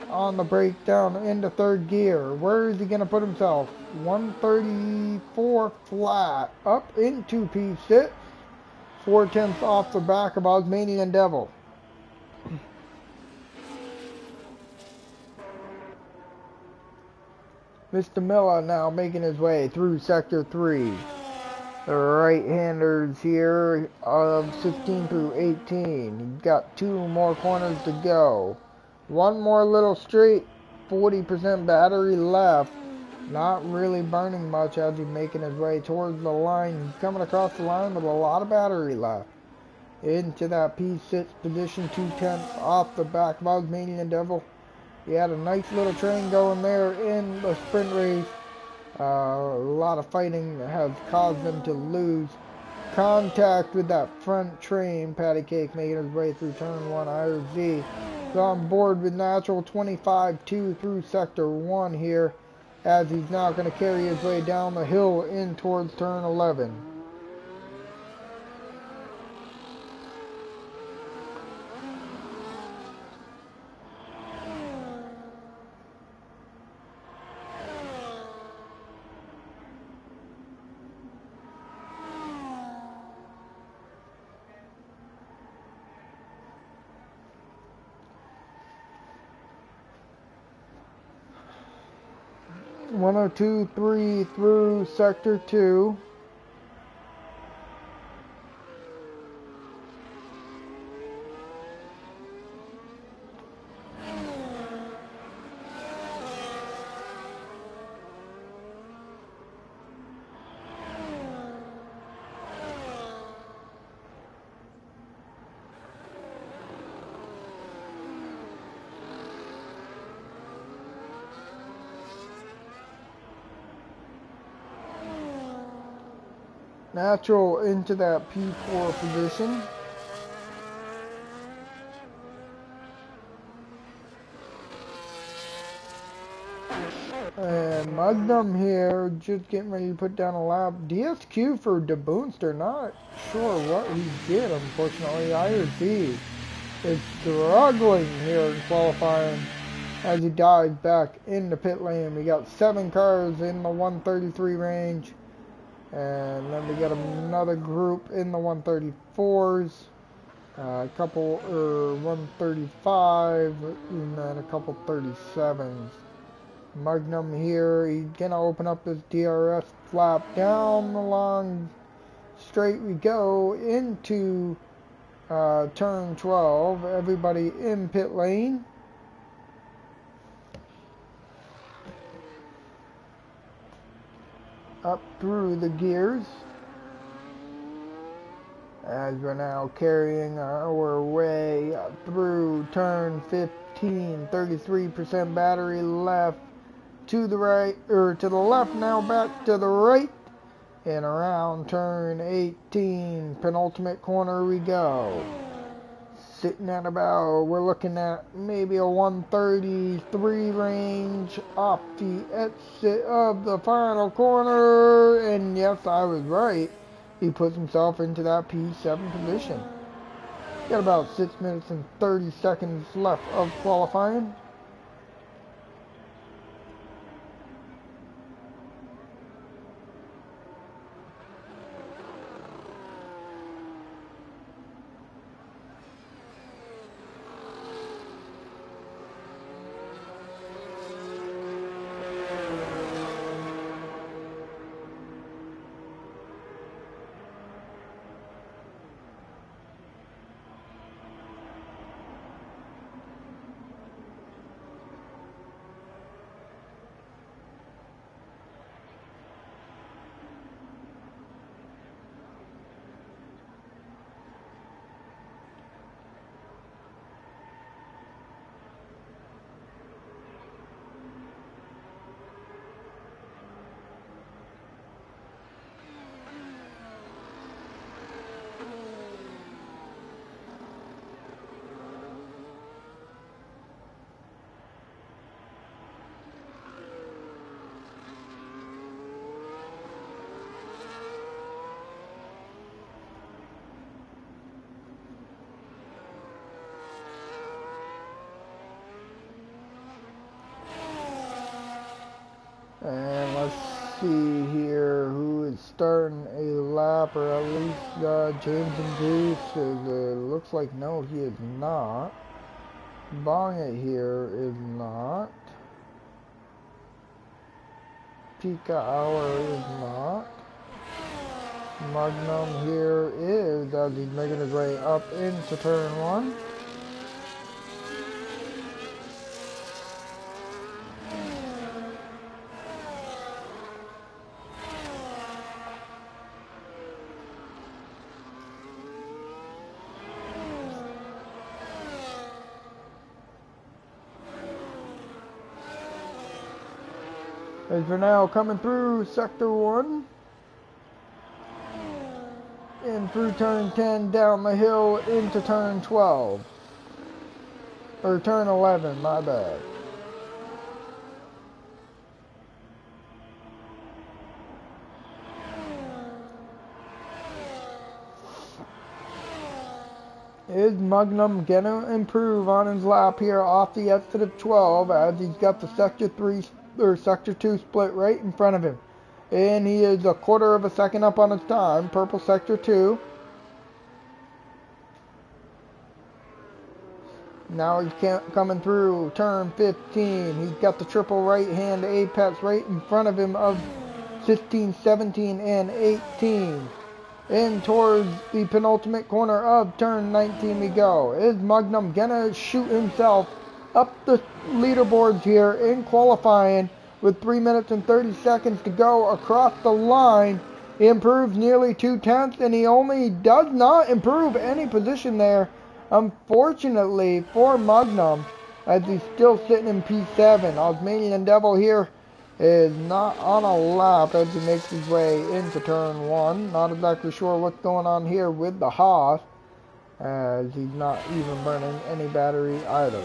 on the breakdown into third gear. Where is he going to put himself? 134 flat. Up into P6. 4/10 off the back of Osmanian Devil. Mr. Miller now making his way through sector 3. The right-handers here of 16 through 18. He's got 2 more corners to go. One more little straight, 40% battery left. Not really burning much as he's making his way towards the line. He's coming across the line with a lot of battery left. Into that P6 position, 2/10 off the back of Osmanian Devil. He had a nice little train going there in the sprint race. A lot of fighting has caused them to lose contact with that front train. Patty Cake making his way through turn 1. IRZ is on board with Natural 25-2 through sector 1 here, as he's now going to carry his way down the hill in towards turn 11. One, 2, 3 through sector 2. Natural into that P4 position. And Magnum here, just getting ready to put down a lap. DSQ for De Boonster, not sure what he did, unfortunately. IRZ is struggling here in qualifying as he dives back into pit lane. We got 7 cars in the 133 range. And then we got another group in the 134s, a couple 135, and then a couple 37s. Magnum here, he's gonna open up his DRS flap. Down the long straight we go into turn 12. Everybody in pit lane. Up through the gears as we're now carrying our way up through turn 15. 33% battery left to the right, or to the left now, back to the right, and around turn 18, penultimate corner we go. Sitting at about, we're looking at maybe a 133 range off the exit of the final corner. And yes, I was right. He puts himself into that P7 position. Got about 6 minutes and 30 seconds left of qualifying. And let's see here who is starting a lap, or at least James and Goose. Looks like no, he is not. Bonnet here is not. Pika Hour is not. Magnum here is, as he's making his way up into turn one. As we're now coming through sector 1 and through turn 10 down the hill into turn 12, or turn 11, my bad. Is Magnum gonna improve on his lap here off the exit of 12, as he's got the sector 3 or sector 2 split right in front of him, and he is a quarter of a second up on his time. Purple sector 2. Now he's coming through turn 15. He's got the triple right hand apex right in front of him of 15, 17, and 18. In towards the penultimate corner of turn 19 we go. Is Magnum gonna shoot himself up the leaderboards here in qualifying with 3 minutes and 30 seconds to go across the line? He improves nearly 2/10, and he only does not improve any position there, unfortunately for Magnum, as he's still sitting in P7. Osmanian Devil here is not on a lap as he makes his way into turn 1. Not exactly sure what's going on here with the Haas, as he's not even burning any battery either.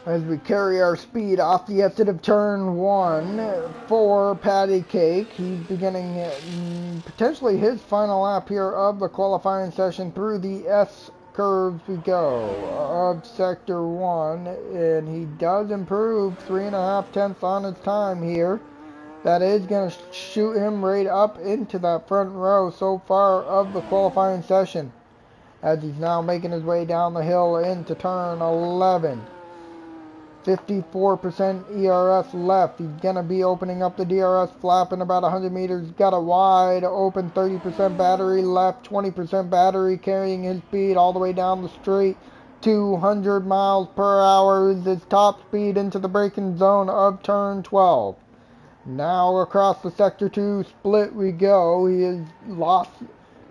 As we carry our speed off the exit of turn 1 for Patty Cake. He's beginning potentially his final lap here of the qualifying session through the S curves we go of sector 1, and he does improve 3.5 tenths on his time here. That is going to shoot him right up into that front row so far of the qualifying session, as he's now making his way down the hill into turn 11. 54% ERS left. He's going to be opening up the DRS flap in about 100 meters. Got a wide open 30% battery left, 20% battery, carrying his speed all the way down the straight. 200 miles per hour is his top speed into the braking zone of turn 12. Now across the sector 2 split we go. He has lost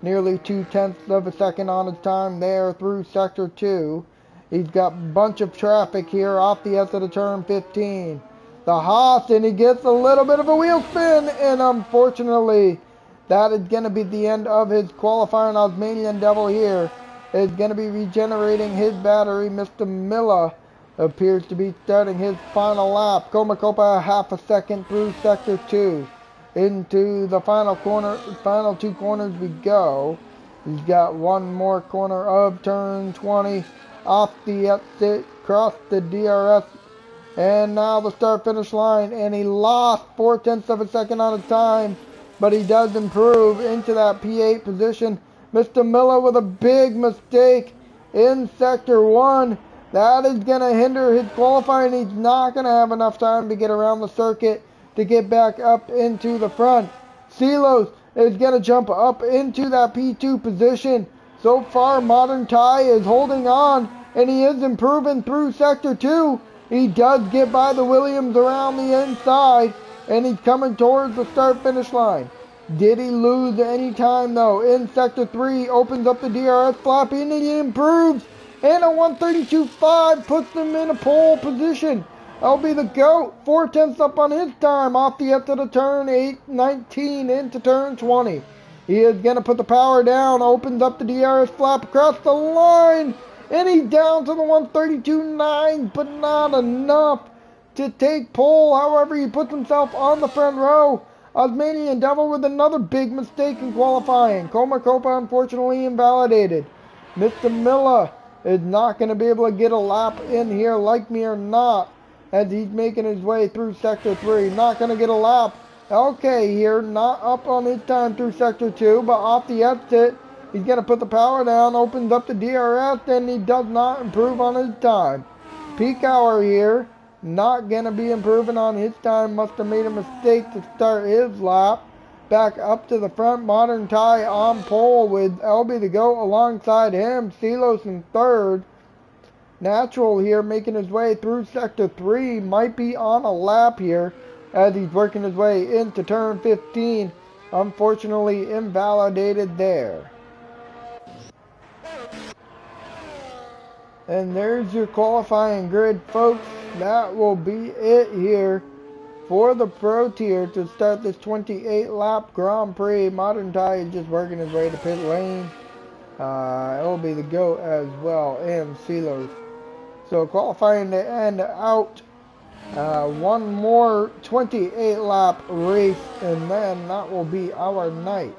nearly 2/10 of a second on his time there through Sector 2. He's got a bunch of traffic here off the exit of turn 15. The Haas, and he gets a little bit of a wheel spin, and unfortunately, that is going to be the end of his qualifying. Osmanian Devil here is going to be regenerating his battery. Mr. Miller appears to be starting his final lap. Comacopa half a second through Sector 2. Into the final two corners we go. He's got one more corner of turn 20. Off the exit, cross the DRS, and now the start-finish line, and he lost 4/10 of a second on his time, but he does improve into that P8 position. Mr. Miller with a big mistake in Sector 1. That is going to hinder his qualifying. He's not going to have enough time to get around the circuit to get back up into the front. Silos is going to jump up into that P2 position. So far, Modern Tie is holding on, and he is improving through Sector 2. He does get by the Williams around the inside, and he's coming towards the start-finish line. Did he lose any time, though? In Sector 3, opens up the DRS flap, and he improves. And a 132.5 puts him in a pole position. LB the GOAT, 4/10 up on his time off the exit of turn 19 into turn 20. He is going to put the power down, opens up the DRS flap across the line, and he's down to the 132.9, but not enough to take pole. However, he puts himself on the front row. Osmanian Devil with another big mistake in qualifying. Comacopa unfortunately invalidated. Mr. Miller is not going to be able to get a lap in here, like me or not, as he's making his way through Sector 3. Not going to get a lap. Okay, here, not up on his time through Sector 2, but off the exit, he's going to put the power down, opens up the DRS, and he does not improve on his time. Peak hour here, not going to be improving on his time. Must have made a mistake to start his lap. Back up to the front, Modern Tie on pole with LB the GOAT alongside him. Silos in third. Natural here making his way through Sector 3. Might be on a lap here as he's working his way into turn 15. Unfortunately invalidated there. And there's your qualifying grid, folks. That will be it here for the Pro Tier to start this 28 lap Grand Prix. Modern Tie is just working his way to pit lane. It'll be the GOAT as well, and Silos. So qualifying to end out. One more 28 lap race, and then that will be our night.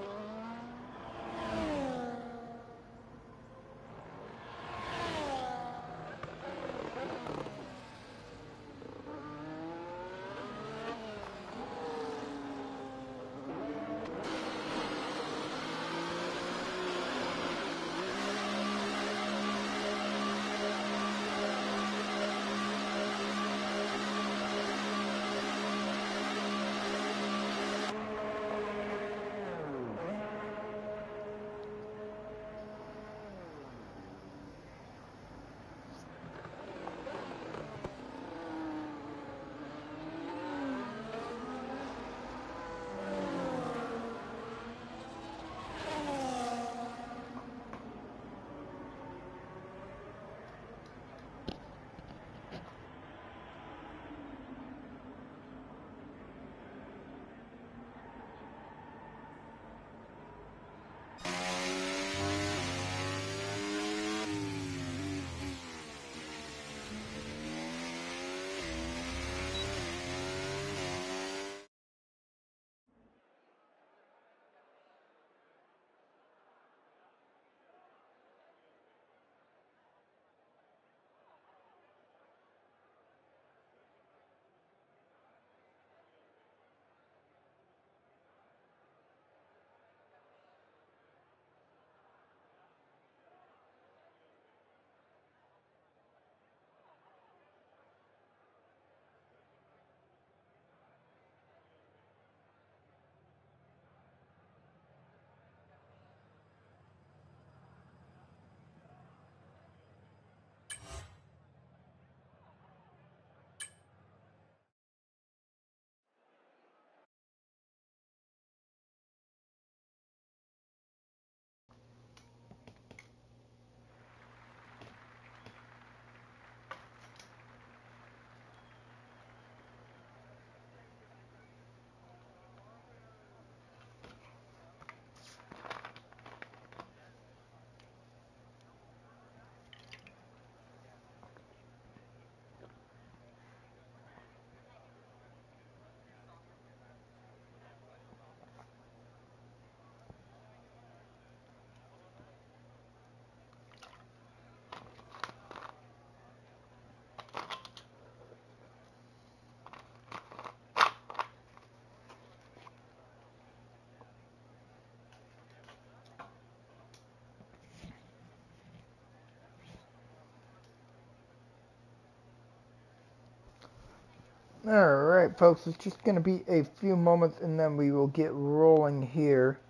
Alright, folks, it's just going to be a few moments and then we will get rolling here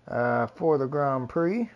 for the Grand Prix.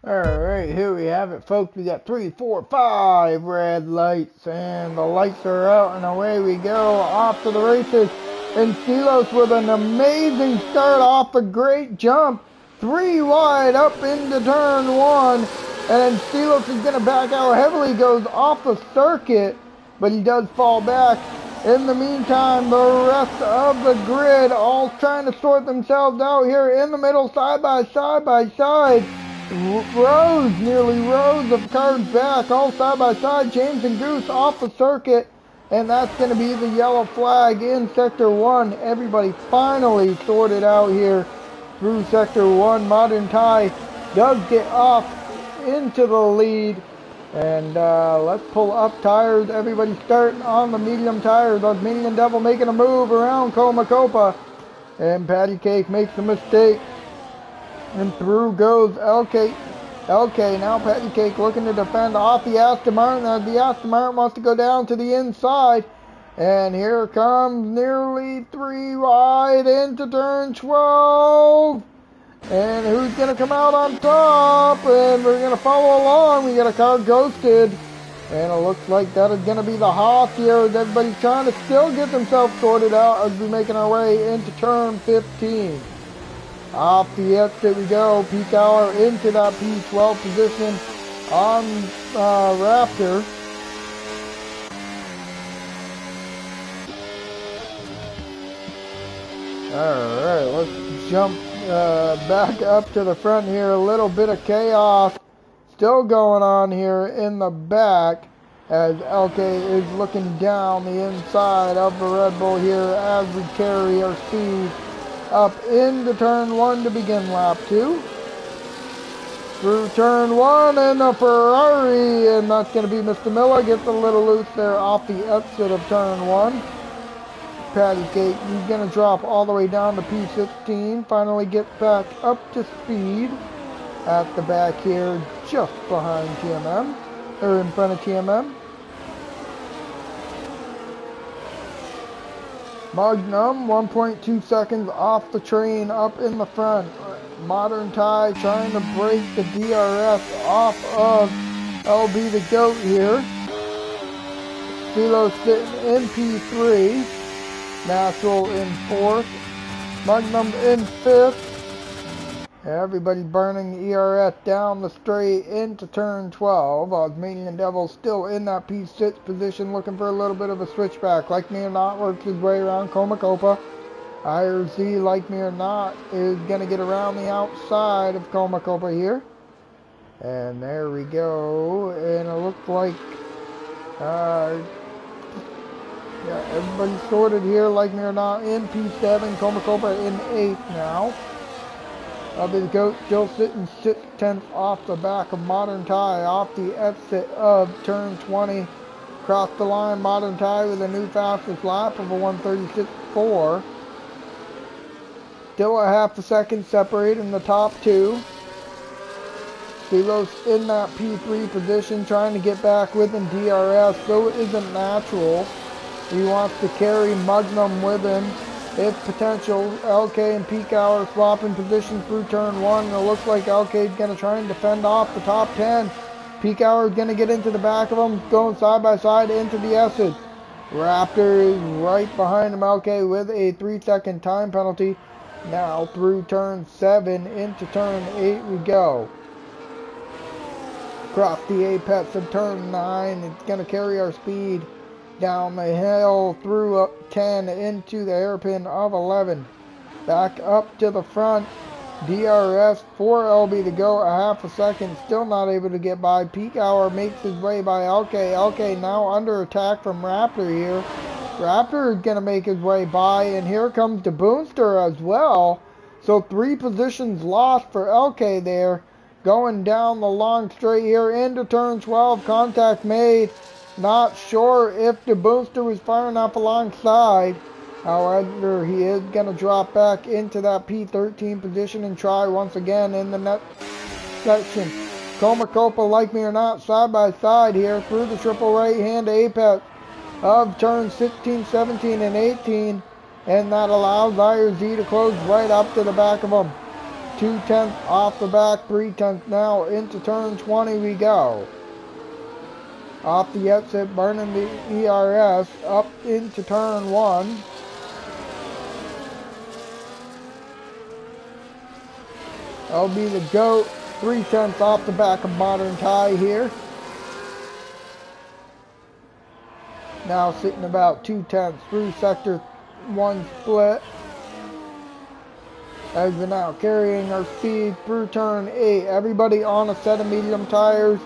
Alright, here we have it, folks. We got 3, 4, 5 red lights, and the lights are out, and away we go, off to the races. And Steelos with an amazing start off, a great jump, 3 wide up into turn 1, and then Steelos is going to back out heavily, goes off the circuit, but he does fall back. In the meantime, the rest of the grid all trying to sort themselves out here in the middle, side by side. Nearly rows of cars back, all side by side. James and Goose off the circuit, and that's going to be the yellow flag in Sector 1. Everybody finally sorted out here through Sector 1. Modern Tie does get off into the lead, and let's pull up tires. Everybody starting on the medium tires. Armenian Devil making a move around Comacopa, and Patty Cake makes a mistake. And through goes LK. Now Patty Cake looking to defend off the Aston Martin as the Aston Martin wants to go down to the inside. And here comes nearly 3 wide into turn 12. And who's going to come out on top? And we're going to follow along. We got a car ghosted. And it looks like that is going to be the Haas here. Everybody's trying to still get themselves sorted out as we're making our way into turn 15. Off the exit we go, peak hour into that P12 position on Raptor. Alright, let's jump back up to the front here. A little bit of chaos still going on here in the back as LK is looking down the inside of the Red Bull here as we carry our speed up into turn 1 to begin lap 2. Through turn 1 and a Ferrari, and that's going to be Mr. Miller. Gets a little loose there off the exit of turn 1. patty cake. He's going to drop all the way down to P16. Finally gets back up to speed at the back here, just behind TMM, or in front of TMM. Magnum, 1.2 seconds off the train up in the front. Modern Tie trying to break the DRS off of LB the Goat here. Philo sitting in P3. Natural in 4th. Magnum in 5th. Everybody burning the ERS down the straight into turn 12. Osmanian Devil still in that P6 position looking for a little bit of a switchback. Like me or not, works his way around Comacopa. IRZ, like me or not, is going to get around the outside of Comacopa here. And there we go. And it looks like, yeah, everybody's sorted here, like me or not, in P7. Comacopa in 8th now. The Goat still sitting 6/10 off the back of Modern Tie, off the exit of turn 20. Across the line, Modern Tie with a new fastest lap of a 1:36.4. Still a half a second separating the top two. Silos in that P3 position, trying to get back within DRS, so it isn't natural. He wants to carry Magnum with him. If potential, LK and Peak Hour swapping positions through turn 1. And it looks like LK is going to try and defend off the top 10. Peak Hour is going to get into the back of him, going side by side into the S's. Raptor is right behind him, LK, with a 3-second time penalty. Now through turn 7 into turn 8 we go. Across the apex of turn 9, it's going to carry our speed down the hill through up 10 into the hairpin of 11. Back up to the front. DRS for LB to go, a half a second, still not able to get by. Peak Hour makes his way by LK. LK now under attack from Raptor here. Raptor is going to make his way by, and here comes the Boonster as well. So 3 positions lost for LK there. Going down the long straight here into turn 12, contact made. Not sure if the Booster was firing up alongside. However, he is going to drop back into that P13 position and try once again in the next section. Comacopa, like me or not, side by side here through the triple right hand apex of turns 16, 17, and 18. And that allows IRZ to close right up to the back of him. 2/10 off the back, 3/10 now into turn 20 we go. Off the exit, burning the ERS up into turn 1. LB the Goat, 3/10 off the back of Modern Tie here. Now sitting about 2/10 through sector 1 split. As we're now carrying our speed through turn 8. Everybody on a set of medium tires.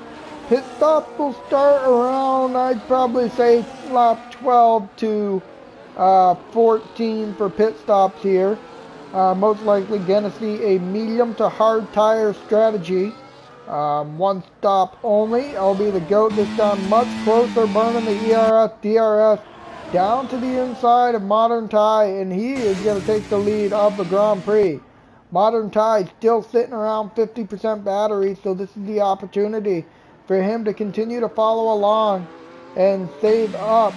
Pit stop will start around, I'd probably say, lap 12 to 14 for pit stops here. Most likely going to see a medium to hard tire strategy. 1 stop only. LB the Goat this time much closer, burning the ERS, DRS down to the inside of Modern Tie, and he is going to take the lead of the Grand Prix. Modern Tie still sitting around 50% battery, so this is the opportunity for him to continue to follow along and save up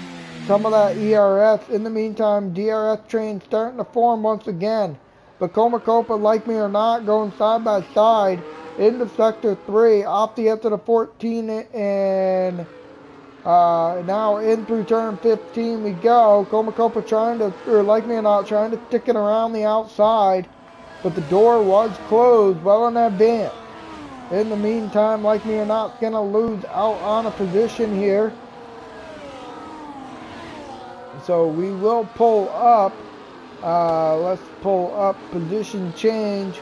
some of that ERS. In the meantime, DRS train starting to form once again. But Comacopa, like me or not, going side by side into sector 3, off the exit of 14, and now in through turn 15 we go. Comacopa trying to, or like me or not, trying to stick it around the outside, but the door was closed well in advance. In the meantime, like me or not, going to lose out on a position here. So we will pull up. Let's pull up position change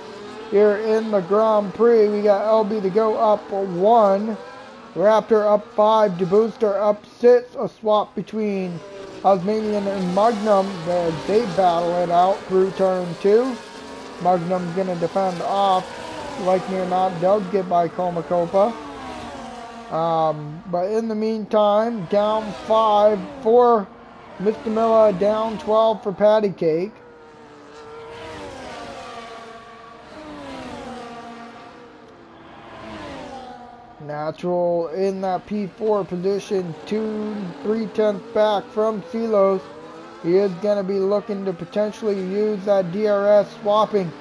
here in the Grand Prix. We got LB to go up 1. Raptor up 5. DeBooster up 6. A swap between Osmanian and Magnum as they battle it out through turn 2. Magnum's going to defend off. Like me or not, does get by Comacopa. But in the meantime, down 5 for Mr. Miller down 12 for Patty Cake. Natural in that P4 position, 3/10 back from Silos. He is going to be looking to potentially use that DRS swapping.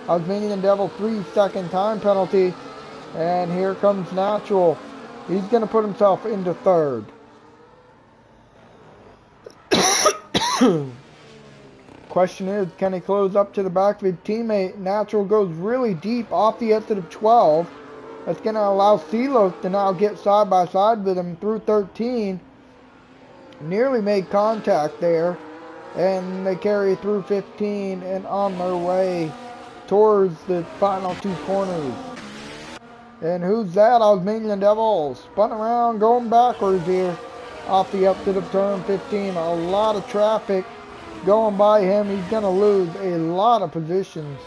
Osmanian Devil 3-second time penalty. And here comes Natural. He's going to put himself into third. Question is, can he close up to the back of his teammate? Natural goes really deep off the exit of 12. That's going to allow Silos to now get side by side with him through 13. Nearly made contact there. And they carry through 15 and on their way towards the final two corners. And who's that? Osmanian Devil spun around going backwards here off the exit of turn 15. A lot of traffic going by him. He's going to lose a lot of positions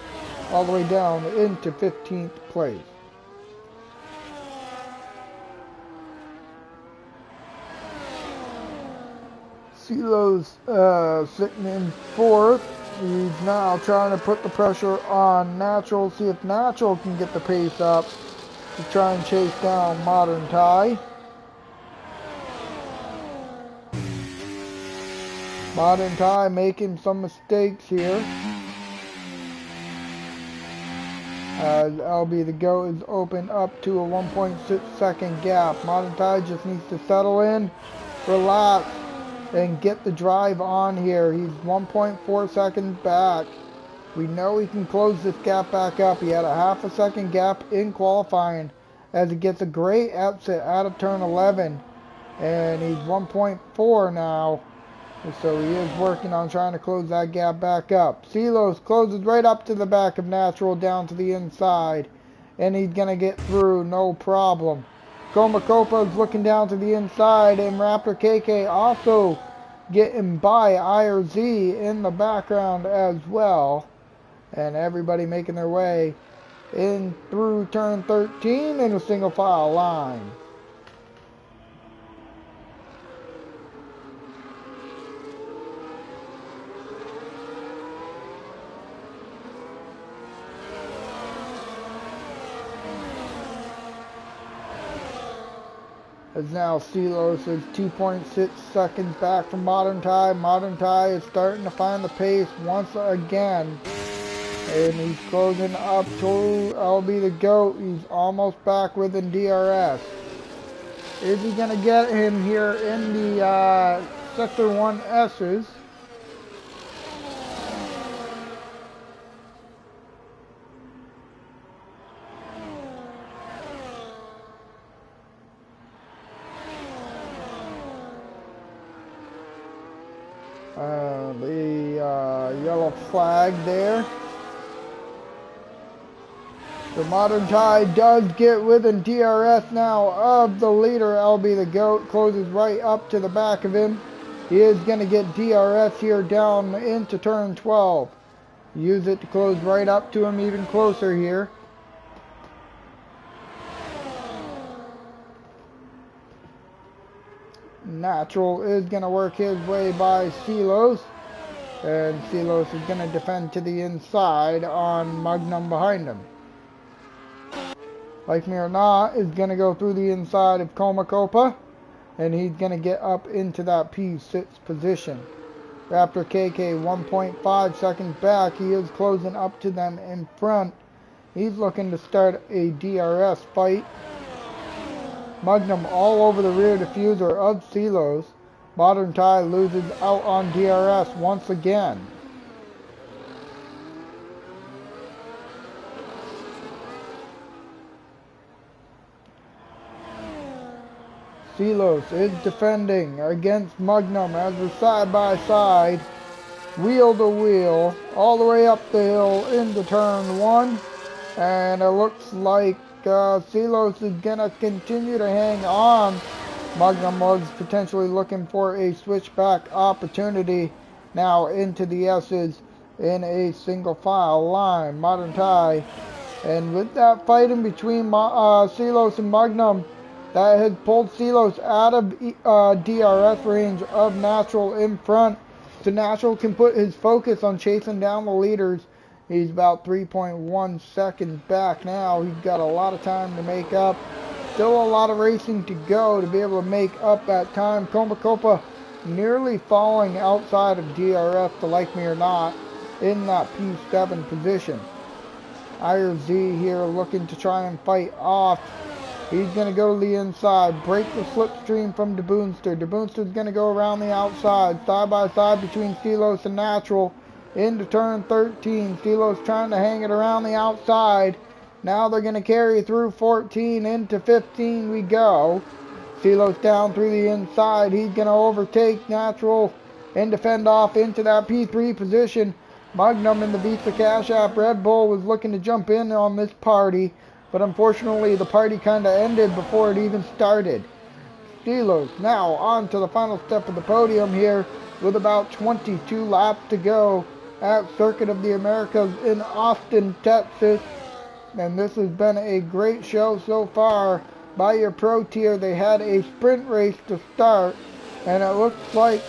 all the way down into 15th place. Silos sitting in fourth. He's now trying to put the pressure on Natural, see if Natural can get the pace up to try and chase down Modern Tie. Modern Tie making some mistakes here. As LB the Goat is open up to a 1.6 second gap. Modern Tie just needs to settle in, relax, and get the drive on here. He's 1.4 seconds back. We know he can close this gap back up. He had a half a second gap in qualifying as he gets a great exit out of turn 11. And he's 1.4 now. So he is working on trying to close that gap back up. Silos closes right up to the back of Natural down to the inside. And he's going to get through no problem. Comacopa's looking down to the inside, and Raptor KK also getting by IRZ in the background as well. And everybody making their way in through turn 13 in a single file line. As now Silos is 2.6 seconds back from Modern Tie. Modern Tie is starting to find the pace once again. And he's closing up to LB the Goat. He's almost back within DRS. Is he going to get him here in the Sector 1 S's? The yellow flag there. The Modern Tie does get within DRS now of the leader. LB the Goat closes right up to the back of him. He is going to get DRS here down into turn 12. Use it to close right up to him even closer here. Natural is going to work his way by Silos. And Silos is going to defend to the inside on Magnum behind him. Like me or not is going to go through the inside of Comacopa. And he's going to get up into that P6 position. Raptor KK 1.5 seconds back. He is closing up to them in front. He's looking to start a DRS fight. Magnum all over the rear diffuser of Silos. Modern Tie loses out on DRS once again. Silos is defending against Magnum as we're side by side, wheel to wheel, all the way up the hill into turn 1. And it looks like Silos is going to continue to hang on. Magnum was potentially looking for a switchback opportunity now into the S's in a single file line. Modern Tie. And with that fight in between Silos and Magnum, That has pulled Silos out of DRS range of Natural in front. So Natural can put his focus on chasing down the leaders. He's about 3.1 seconds back now. He's got a lot of time to make up. Still a lot of racing to go to be able to make up that time. Comacopa nearly falling outside of DRS, to like me or not, in that P7 position. IRZ here looking to try and fight off. He's going to go to the inside, break the slipstream from DeBoonster. DeBoonster's going to go around the outside, side by side between Silos and Natural. Into turn 13, Silos trying to hang it around the outside. Now they're going to carry through 14, into 15 we go. Silos down through the inside. He's going to overtake Natural and defend off into that P3 position. Magnum in the Visa Cash App Red Bull was looking to jump in on this party, but unfortunately the party kind of ended before it even started. Silos now on to the final step of the podium here with about 22 laps to go at Circuit of the Americas in Austin, Texas. And this has been a great show so far by your Pro Tier. They had a sprint race to start, and it looks like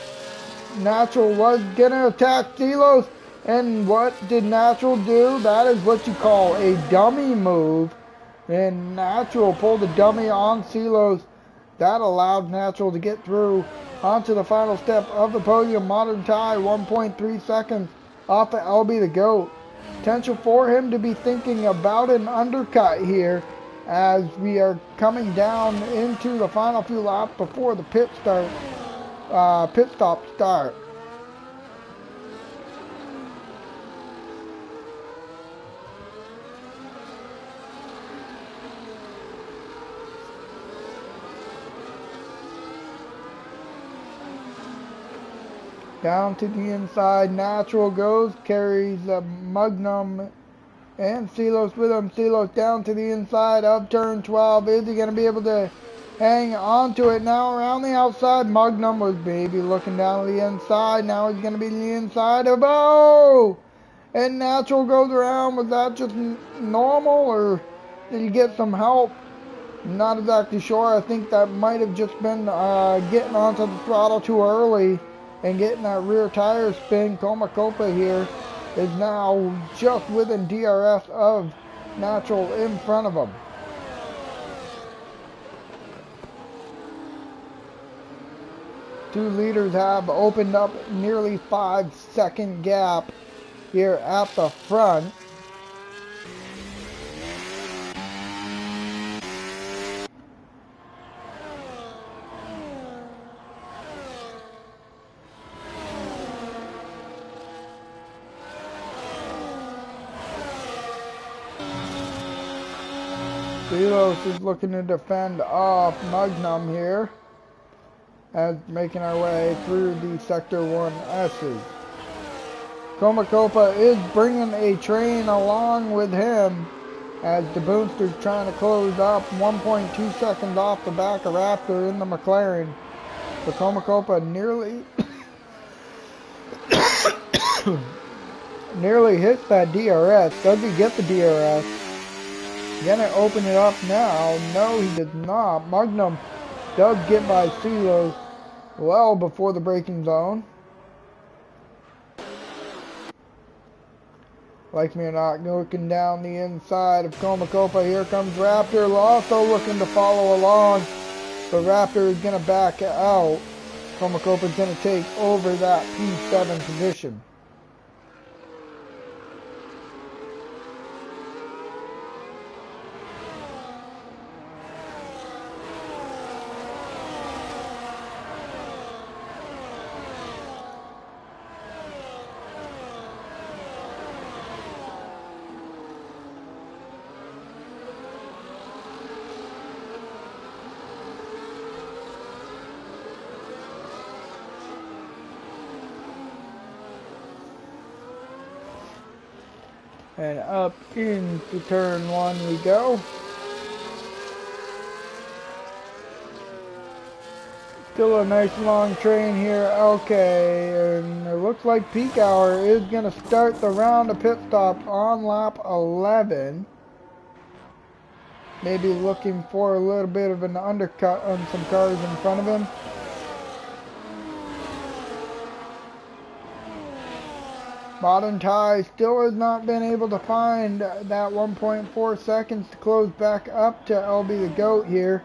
Natural was going to attack Silos. And what did Natural do? That is what you call a dummy move. And Natural pulled a dummy on Silos. That allowed Natural to get through onto the final step of the podium. Modern Tie, 1.3 seconds off of LB the GOAT. Potential for him to be thinking about an undercut here as we are coming down into the final few laps before the pit stop start. Down to the inside, Natural goes, carries Magnum and Silos with him. Silos down to the inside of turn 12. Is he going to be able to hang on to it now around the outside? Magnum was maybe looking down to the inside. Now he's going to be the inside of, oh! And Natural goes around. Was that just normal, or did he get some help? Not exactly sure. I think that might have just been getting onto the throttle too early and getting that rear tire spin. Comacopa here is now just within DRS of Natural in front of him. Two leaders have opened up nearly 5-second gap here at the front. Silos is looking to defend off Magnum here as making our way through the Sector 1 S's. Comacopa is bringing a train along with him as DeBoonster's trying to close up 1.2 seconds off the back of Raptor in the McLaren. So Comacopa nearly nearly hits that DRS. Does he get the DRS? Gonna open it up now. No, he did not. Magnum does get by Silos well before the braking zone. Like me or not, looking down the inside of Comacopa. Here comes Raptor, also looking to follow along. But Raptor is gonna back out. Comacopa is gonna take over that P7 position. And up into turn 1 we go. Still a nice long train here. Okay, and it looks like peak hour is going to start the round of pit stops on lap 11. Maybe looking for a little bit of an undercut on some cars in front of him. Modern Tie still has not been able to find that 1.4 seconds to close back up to LB the GOAT here.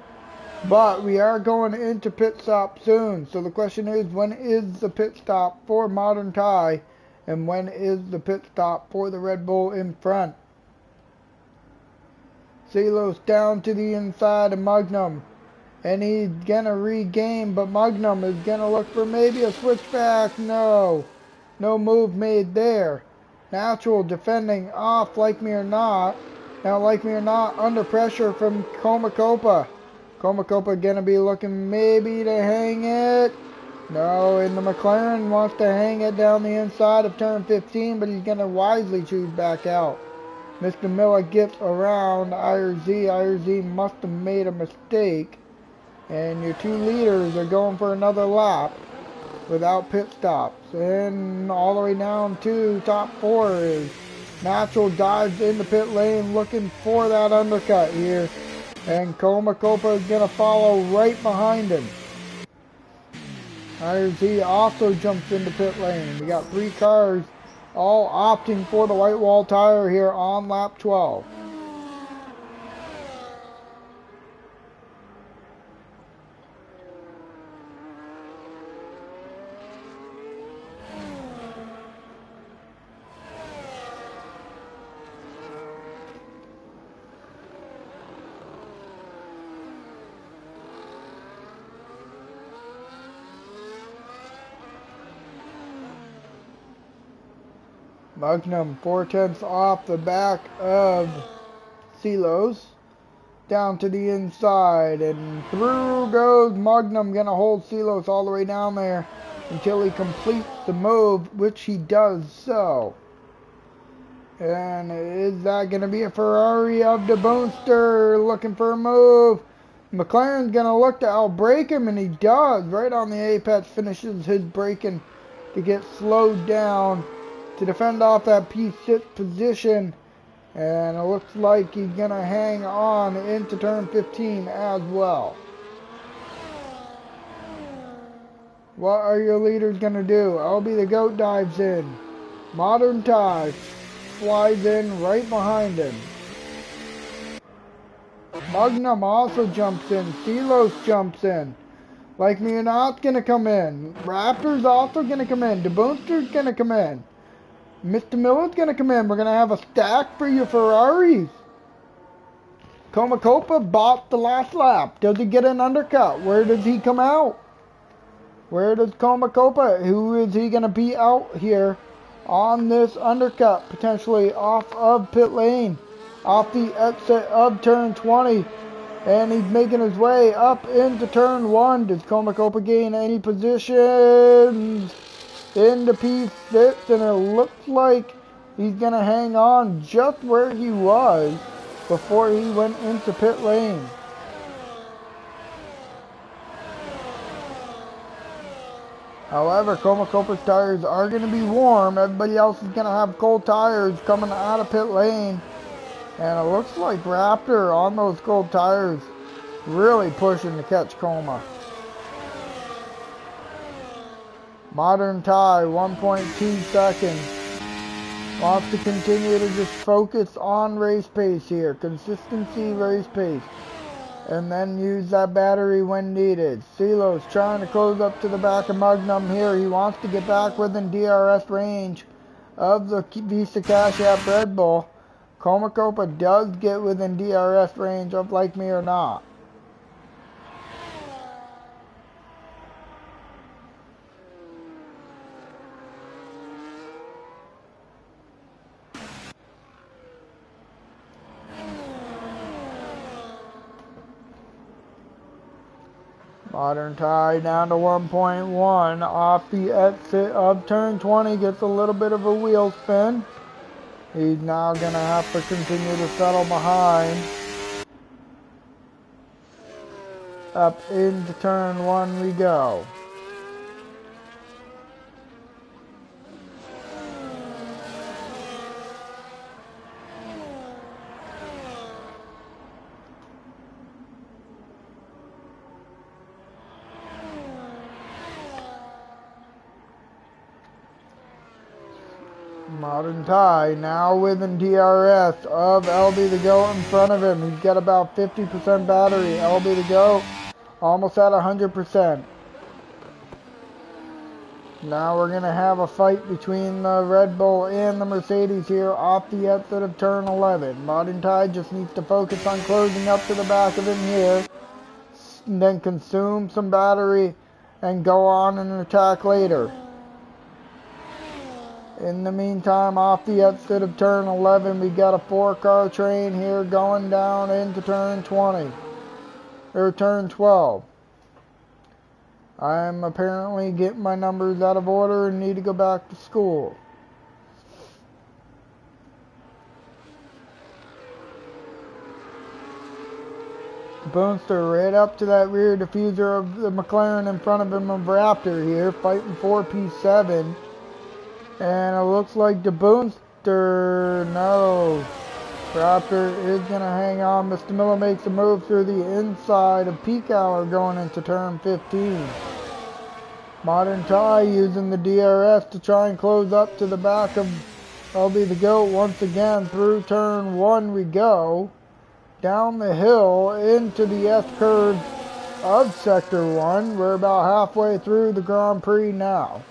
But we are going into pit stop soon. So the question is, when is the pit stop for Modern Tie? And when is the pit stop for the Red Bull in front? Silos down to the inside of Magnum. And he's going to regain, but Magnum is going to look for maybe a switchback. No. No move made there. Natural defending off Like Me or Not. Now Like Me or Not under pressure from Comacopa. Comacopa going to be looking maybe to hang it. No, and the McLaren wants to hang it down the inside of turn 15, but he's going to wisely choose back out. Mr. Miller gets around IRZ. IRZ must have made a mistake. And your two leaders are going for another lap without pit stops. And all the way down to top 4 is Natural dives into pit lane looking for that undercut here. And Comacopa is going to follow right behind him. IRZ also jumps into pit lane. We got 3 cars all opting for the white wall tire here on lap 12. Magnum 4/10 off the back of Silos. Down to the inside. And through goes Magnum. Going to hold Silos all the way down there until he completes the move, which he does so. And is that going to be a Ferrari of the Boonster looking for a move? McLaren's going to look to outbrake him, and he does. Right on the apex, finishes his braking to get slowed down to defend off that P6 position. And it looks like he's going to hang on into turn 15 as well. What are your leaders going to do? LB the GOAT dives in. Modern Tie flies in right behind him. Magnum also jumps in. Silos jumps in. Like Me or Not's going to come in. Raptor's also going to come in. DeBoonster's going to come in. Mr. Miller's going to come in. We're going to have a stack for your Ferraris. Comacopa bought the last lap. Does he get an undercut? Where does he come out? Where does Comacopa? Who is he going to beat out here on this undercut? Potentially off of pit lane. Off the exit of turn 20. And he's making his way up into turn 1. Does Comacopa gain any positions into P6? And it looks like he's going to hang on just where he was before he went into pit lane. However, Comacopa's tires are going to be warm. Everybody else is going to have cold tires coming out of pit lane. And it looks like Raptor on those cold tires really pushing to catch Coma. Modern Tie, 1.2 seconds. Wants to continue to just focus on race pace here. Consistency, race pace. And then use that battery when needed. Silos trying to close up to the back of Magnum here. He wants to get back within DRS range of the Visa Cash App Red Bull. Comacopa does get within DRS range of Like Me or Not. Modern Tie down to 1.1 off the exit of turn 20. Gets a little bit of a wheel spin. He's now going to have to continue to settle behind. Up into turn 1 we go. Modern Tie now within DRS of LB the Goat in front of him. He's got about 50% battery. LB the Goat almost at 100%. Now we're going to have a fight between the Red Bull and the Mercedes here off the exit of turn 11. Modern Tie just needs to focus on closing up to the back of him here. And then consume some battery and go on and attack later. In the meantime, off the exit of turn 11, we got a 4-car train here going down into turn 20. Or turn 12. I'm apparently getting my numbers out of order and need to go back to school. Boonster right up to that rear diffuser of the McLaren in front of him of Raptor here, fighting for P7. And it looks like the Boonster, no. Raptor is going to hang on. Mr. Miller makes a move through the inside of peak hour going into turn 15. Modern Tie using the DRS to try and close up to the back of LB the Goat once again. Through turn 1 we go. Down the hill into the S-curve of Sector 1. We're about halfway through the Grand Prix now.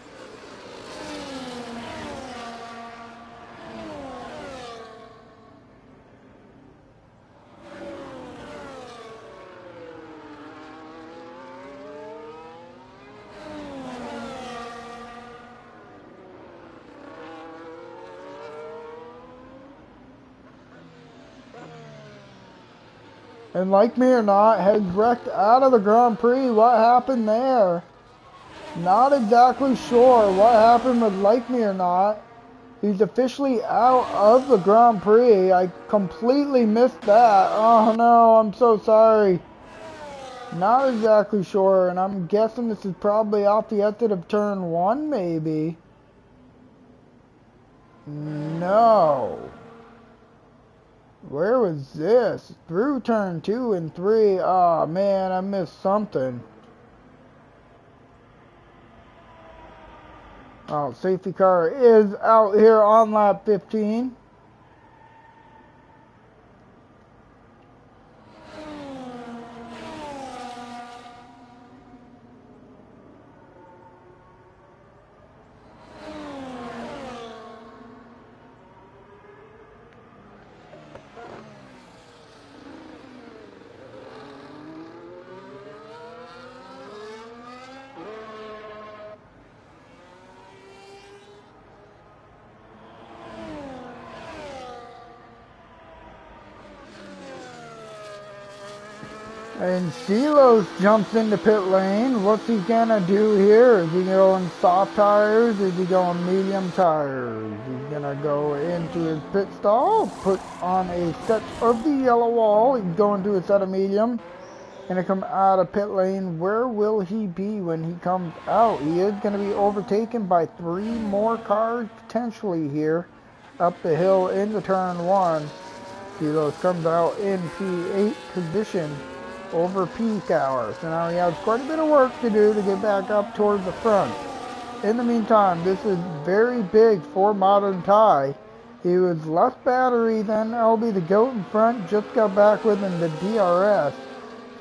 And like me or not, has wrecked out of the Grand Prix. What happened there? Not exactly sure what happened with Like Me or Not. He's officially out of the Grand Prix. I completely missed that. Oh no, I'm so sorry. Not exactly sure, and I'm guessing this is probably off the exit of turn 1, maybe. No. Where was this? Through turn 2 and 3. Oh man, I missed something. Oh, safety car is out here on lap 15. And Silos jumps into pit lane. What's he gonna do here? Is he going soft tires? Is he going medium tires? He's gonna go into his pit stall, put on a set of the yellow wall. He's going to a set of medium. Gonna come out of pit lane. Where will he be when he comes out? He is gonna be overtaken by 3 more cars potentially here up the hill into turn 1. Silos comes out in P8 position over peak hour. So now he has quite a bit of work to do to get back up towards the front. In the meantime, this is very big for Modern Tie. He was less battery than LB the Goat in front, just got back within the DRS.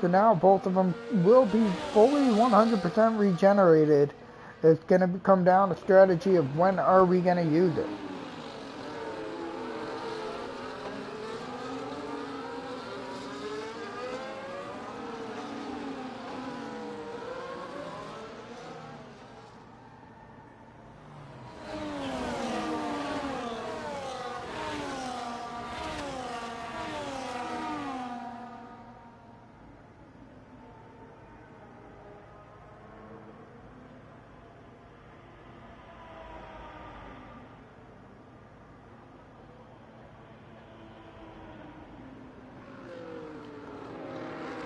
So now both of them will be fully 100% regenerated. It's going to come down to strategy of when are we going to use it.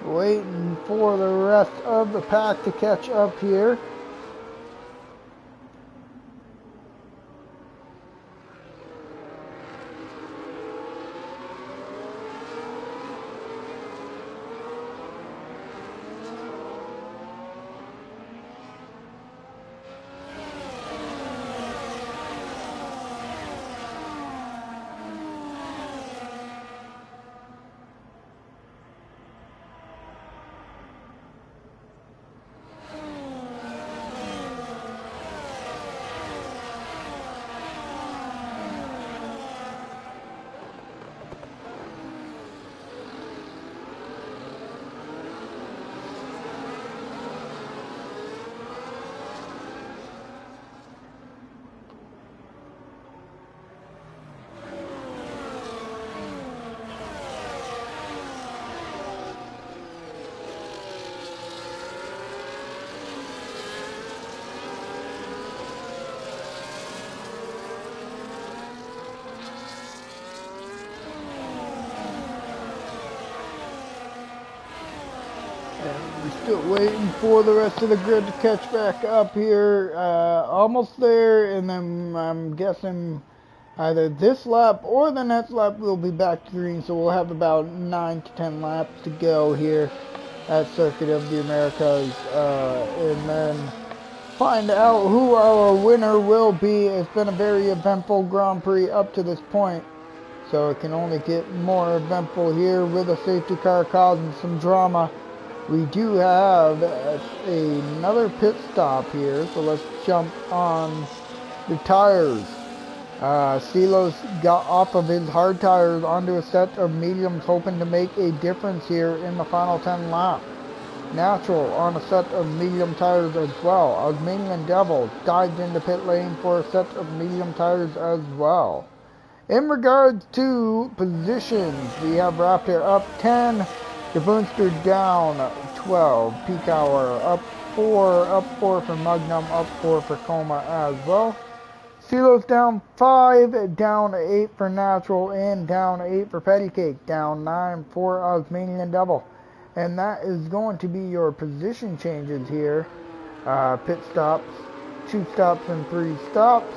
Waiting for the rest of the pack to catch up here. Still waiting for the rest of the grid to catch back up here. Almost there, and then I'm guessing either this lap or the next lap we'll be back to green, so we'll have about 9 to 10 laps to go here at Circuit of the Americas, and then find out who our winner will be. It's been a very eventful Grand Prix up to this point, so it can only get more eventful here with a safety car causing some drama. We do have another pit stop here, so let's jump on the tires. Silos got off of his hard tires onto a set of mediums, hoping to make a difference here in the final 10 laps. Natural on a set of medium tires as well. Osmanian Devil dived into pit lane for a set of medium tires as well. In regards to positions, we have Raptor up 10, the Boonster down 12, Peak Hour up 4 for Magnum, up 4 for Coma as well. Silos down 5, down 8 for Natural, and down 8 for Patty Cake, down 9 for Osmanian Devil. And that is going to be your position changes here. Pit stops, 2 stops and 3 stops.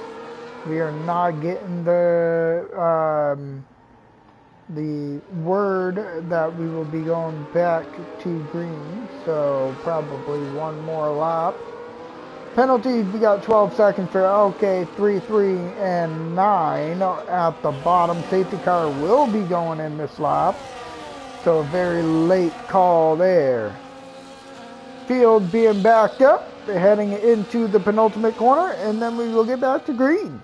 We are not getting the word that we will be going back to green, so probably one more lap. Penalties, we got 12 seconds for OK, 3, 3, and 9 at the bottom. Safety car will be going in this lap, so a very late call there. Field being backed up, heading into the penultimate corner, and then we will get back to green.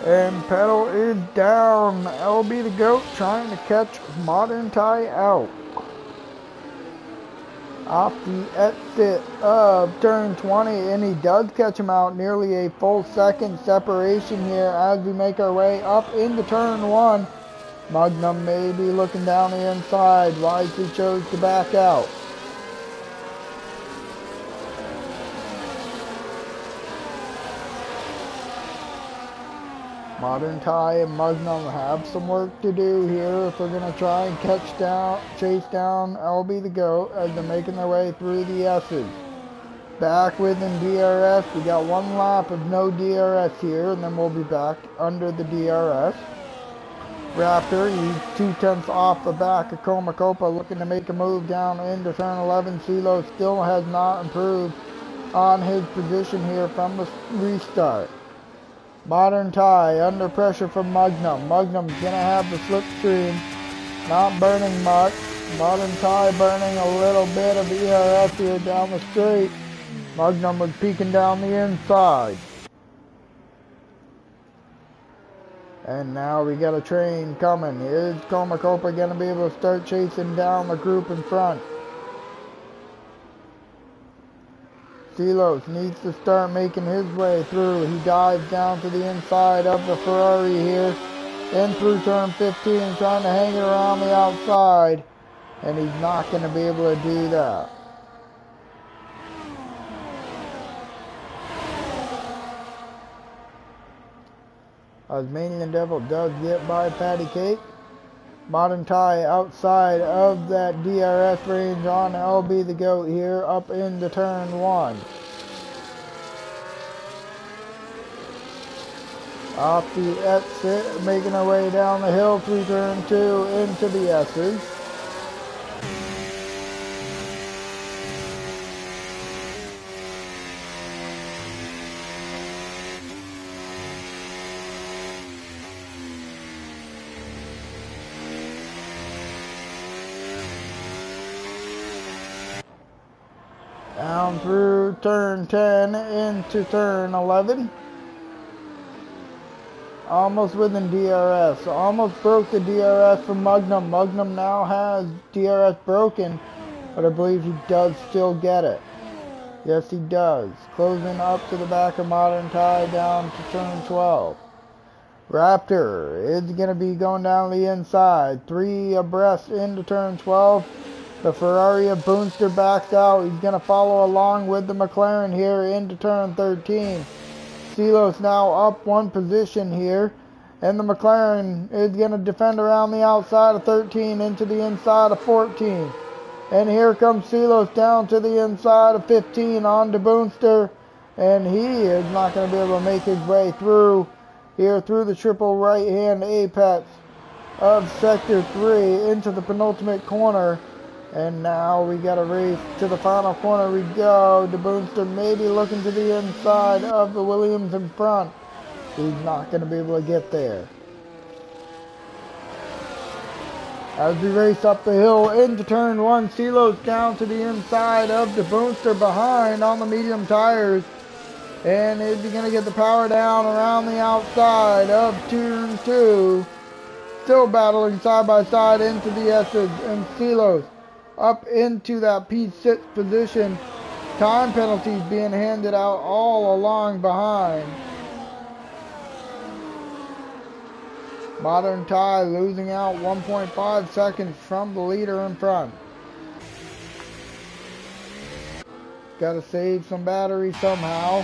And pedal is down. LB the GOAT trying to catch Modern Tie out. Off the exit of turn 20, and he does catch him out. Nearly a full second separation here as we make our way up into turn 1. Magnum may be looking down the inside. Wisely chose to back out. Modern Tie and Magnum have some work to do here if we're going to try and chase down LB the GOAT as they're making their way through the S's. Back within DRS, we got 1 lap of no DRS here, and then we'll be back under the DRS. Raptor, he's 2/10 off the back of Coma Copa, looking to make a move down into turn 11. CeeLo still has not improved on his position here from the restart. Modern Tie under pressure from Magnum. Magnum's gonna have the slipstream, not burning much. Modern Tie burning a little bit of ERS here down the straight. Magnum was peeking down the inside. And now we got a train coming. Is Coma Copa gonna be able to start chasing down the group in front? Silos needs to start making his way through. He dives down to the inside of the Ferrari here. In through turn 15, trying to hang it around the outside. And he's not going to be able to do that. Osmanian Devil does get by Patty Cake. Modern Tie outside of that DRS range on LB the GOAT here up into turn 1. Off the exit, making our way down the hill through turn 2 into the S's. Down through turn 10 into turn 11. Almost within DRS. Almost broke the DRS from Magnum. Magnum now has DRS broken, but I believe he does still get it. Yes, he does. Closing up to the back of Modern Tie down to turn 12. Raptor is going to be going down the inside. 3 abreast into turn 12. The Ferrari of Boonster backed out. He's going to follow along with the McLaren here into turn 13. Silos now up one position here. And the McLaren is going to defend around the outside of 13 into the inside of 14. And here comes Silos down to the inside of 15 on to Boonster. And he is not going to be able to make his way through here through the triple right-hand apex of Sector 3 into the penultimate corner. And now we got a race to the final corner we go. De Boonster maybe looking to the inside of the Williams in front. He's not going to be able to get there. As we race up the hill into turn 1, Silos down to the inside of De Boonster behind on the medium tires. And is he going to get the power down around the outside of turn 2? Still battling side by side into the S's, and Silos up into that P6 position. Time penalties being handed out all along behind. Modern Tie losing out 1.5 seconds from the leader in front. Got to save some battery somehow.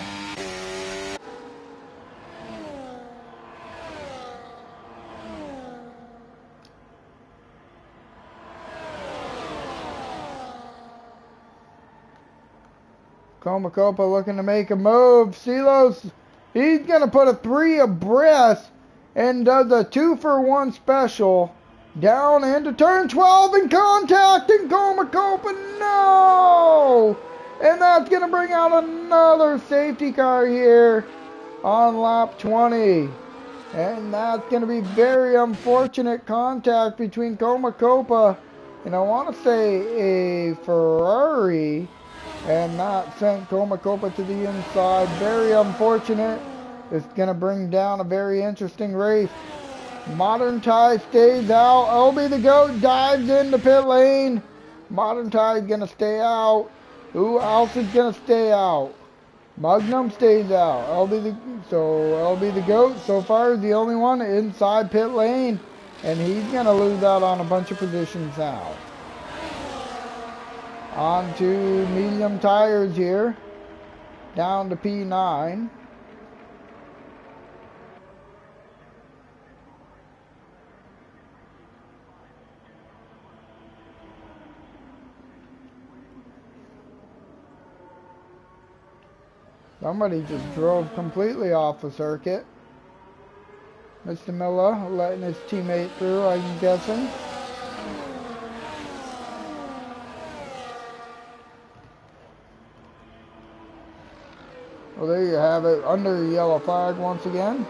Comacopa looking to make a move. Silos, he's going to put a 3 abreast and does a 2-for-1 special down into turn 12 and contacting Comacopa. No! And that's going to bring out another safety car here on lap 20. And that's going to be very unfortunate contact between Comacopa and I want to say a Ferrari, and that sent Comacopa to the inside. Very unfortunate. It's going to bring down a very interesting race. Modern Tie stays out. LB the GOAT dives into pit lane. Modern Tie is going to stay out. Who else is going to stay out? Magnum stays out. LB the GOAT so far is the only one inside pit lane. And he's going to lose out on a bunch of positions now. On to medium tires here. Down to P9. Somebody just drove completely off the circuit. Mr. Miller letting his teammate through, I'm guessing. Well, there you have it, under yellow flag once again.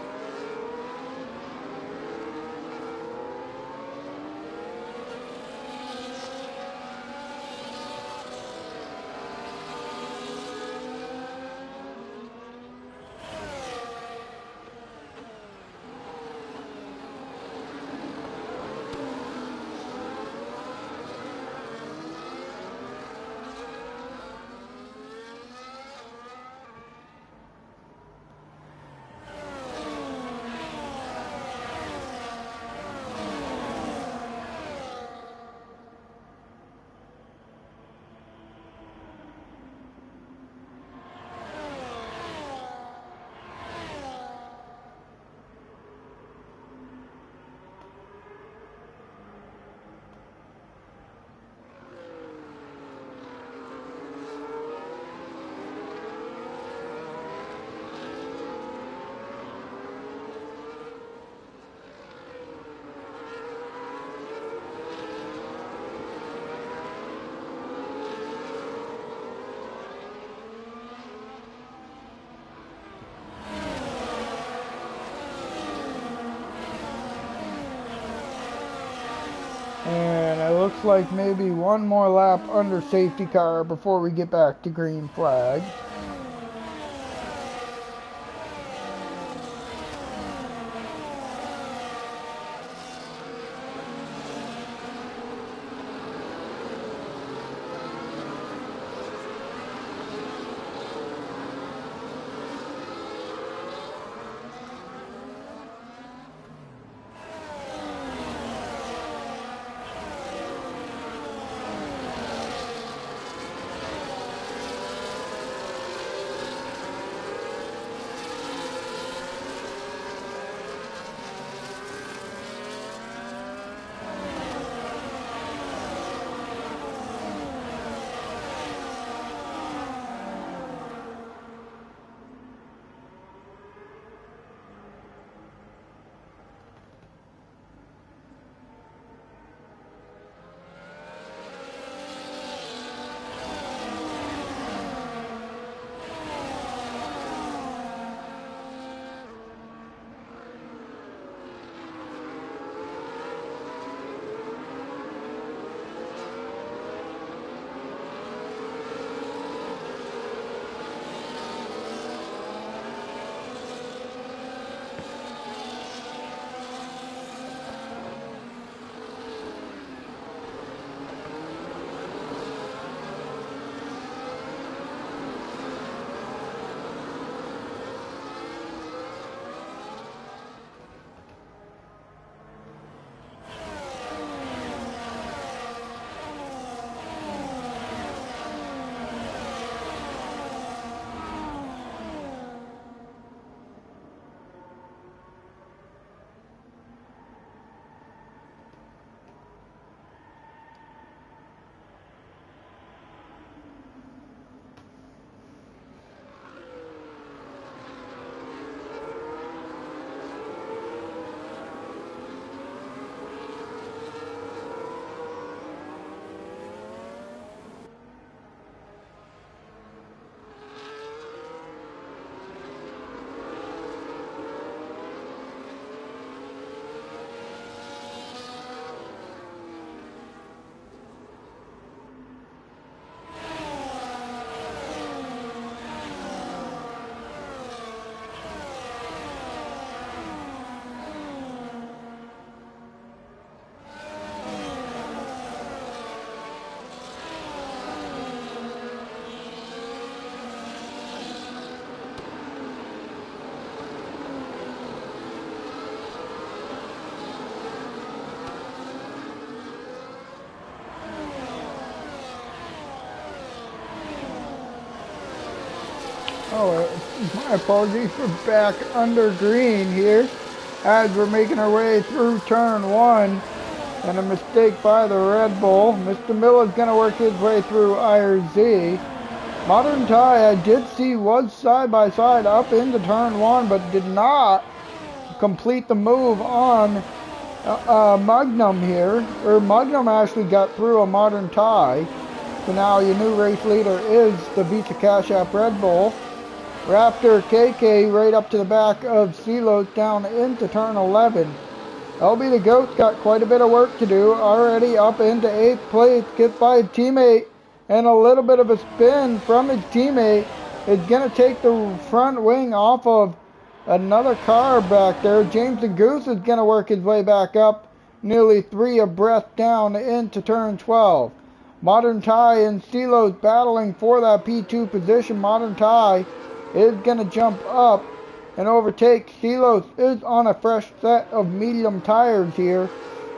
And it looks like maybe one more lap under safety car before we get back to green flag. Oh, my apologies. We're back under green here as we're making our way through turn one. And a mistake by the Red Bull. Mr. Miller's going to work his way through IRZ. Modern Tie, I did see, was side by side up into turn one, but did not complete the move on Magnum here. Or Magnum actually got through a Modern Tie. So now your new race leader is the Visa Cash App Red Bull. Raptor KK right up to the back of Silos down into turn 11. LB the Goat's got quite a bit of work to do. Already up into 8th place. Gets by his teammate. And a little bit of a spin from his teammate is going to take the front wing off of another car back there. James the Goose is going to work his way back up. Nearly 3 abreast down into turn 12. Modern Tie and Silos battling for that P2 position. Modern Tie is going to jump up and overtake. Silos is on a fresh set of medium tires here